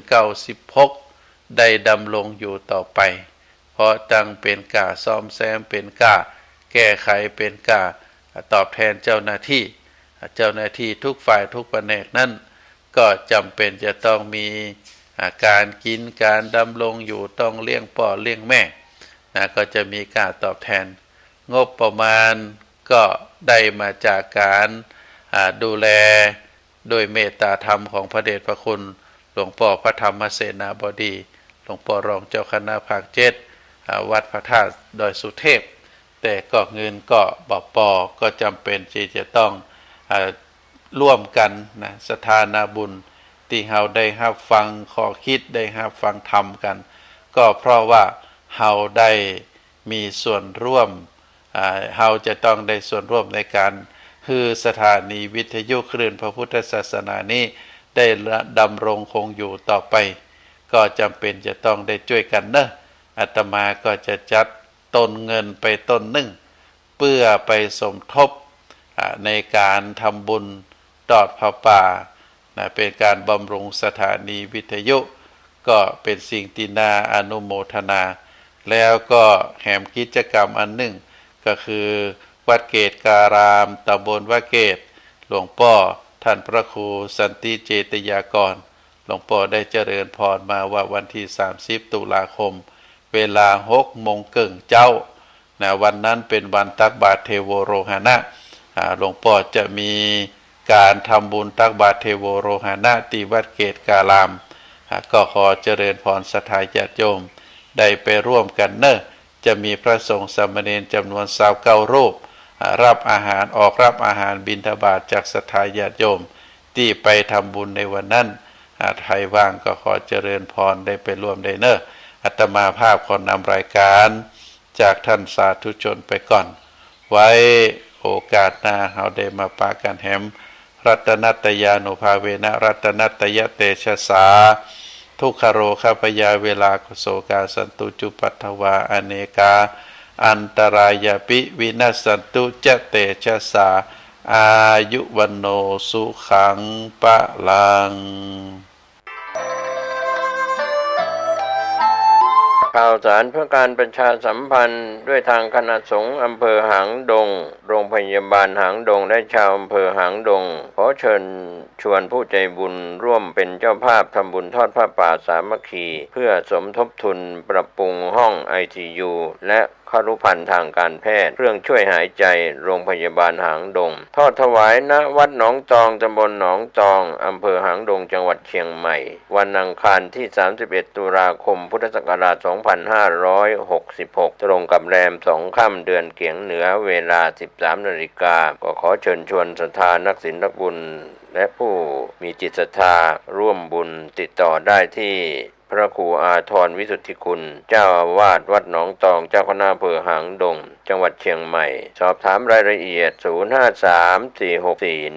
Speaker 2: 96ได้ดำรงอยู่ต่อไปเพราะตั้งเป็นการซ่อมแซมเป็นการแก้ไขเป็นการตอบแทนเจ้าหน้าที่ทุกฝ่ายทุกแผนกนั้นก็จำเป็นจะต้องมีการกินการดำรงอยู่ต้องเลี้ยงพ่อเลี้ยงแม่ก็จะมีการตอบแทนงบประมาณก็ได้มาจากการดูแลโดยเมตตาธรรมของพระเดชพระคุณหลวงพ่อพระธรรมเสนาบดีหลวงพ่อรองเจ้าคณะภาค7วัดพระธาตุดอยสุเทพแต่ก็เงินก็ก็จำเป็นที่จะต้องร่วมกันสถานาบุญที่เฮาได้รับฟังข้อคิดได้รับฟังธรรมกันก็เพราะว่าเฮาได้มีส่วนร่วมเฮาจะต้องได้ส่วนร่วมในการคือสถานีวิทยุคลื่นพระพุทธศาสนานี้ได้ดำรงคงอยู่ต่อไปก็จำเป็นจะต้องได้ช่วยกันเนอะอาตมาก็จะจัดต้นเงินไปต้นหนึ่งเพื่อไปสมทบในการทำบุญตอดผ้าป่าเป็นการบำรุงสถานีวิทยุก็เป็นสิ่งที่น่าอนุโมทนาแล้วก็แถมกิจกรรมอันหนึ่งก็คือวัดเกตการามตำบลวัดเกตหลวงพ่อท่านพระครูสันติเจตยากรหลวงพ่อได้เจริญพรมาว่าวันที่30ตุลาคมเวลา6 โมงครึ่งเจ้าวันนั้นเป็นวันตักบาตรเทโวโรหณะหลวงพ่อจะมีการทำบุญตักบาตรเทโวโรหณะที่วัดเกตการามก็ขอเจริญพรศรัทธาญาติโยมได้ไปร่วมกันเนอะ จะมีพระสงฆ์สามเณรจำนวน29รูปรับอาหารออกรับอาหารบิณฑบาตจากศรัทธาญาติโยมที่ไปทำบุญในวันนั้นใครว่างก็ขอเจริญพรได้ไปร่วมได้เนอะอาตมาภาพขอนำรายการจากท่านสาธุชนไปก่อนไว้โอกาสหน้าเราได้มาปากันแหมรัตนัตยานุภาเวนะรัตนัตยเตชะสาทุกขโรคาพยาเวลากุโสกาสันตุจุปัฏฐวาอเนกาอันตรายปิวินัสสันตุเจเตชะสาอายุวันโนสุขังปะลัง
Speaker 3: ข่าวสารเพื่อการประชาสัมพันธ์ด้วยทางคณะสงฆ์อำเภอหางดงโรงพยาบาลหางดงและชาวอำเภอหางดงขอเชิญชวนผู้ใจบุญร่วมเป็นเจ้าภาพทำบุญทอดผ้าป่าสามัคคีเพื่อสมทบทุนปรับปรุงห้อง ICU และครุภัณฑ์ทางการแพทย์เครื่องช่วยหายใจโรงพยาบาลหางดงทอดถวายณวัดหนองตองตำบลหนองตองอำเภอหางดงจังหวัดเชียงใหม่วันอังคารที่31ตุลาคมพุทธศักราช2566ตรงกับแรม2ค่ำเดือนเกียงเหนือเวลา 13 นาฬิกาก็ขอเชิญชวนศรัทธานักศีลนักบุญและผู้มีจิตศรัทธาร่วมบุญติดต่อได้ที่พระครูอาทรวิสุทธิคุณเจ้าอาวาสวัดหนองตองเจ้าคณะอำเภอหางดงจังหวัดเชียงใหม่สอบถามรายละเอียด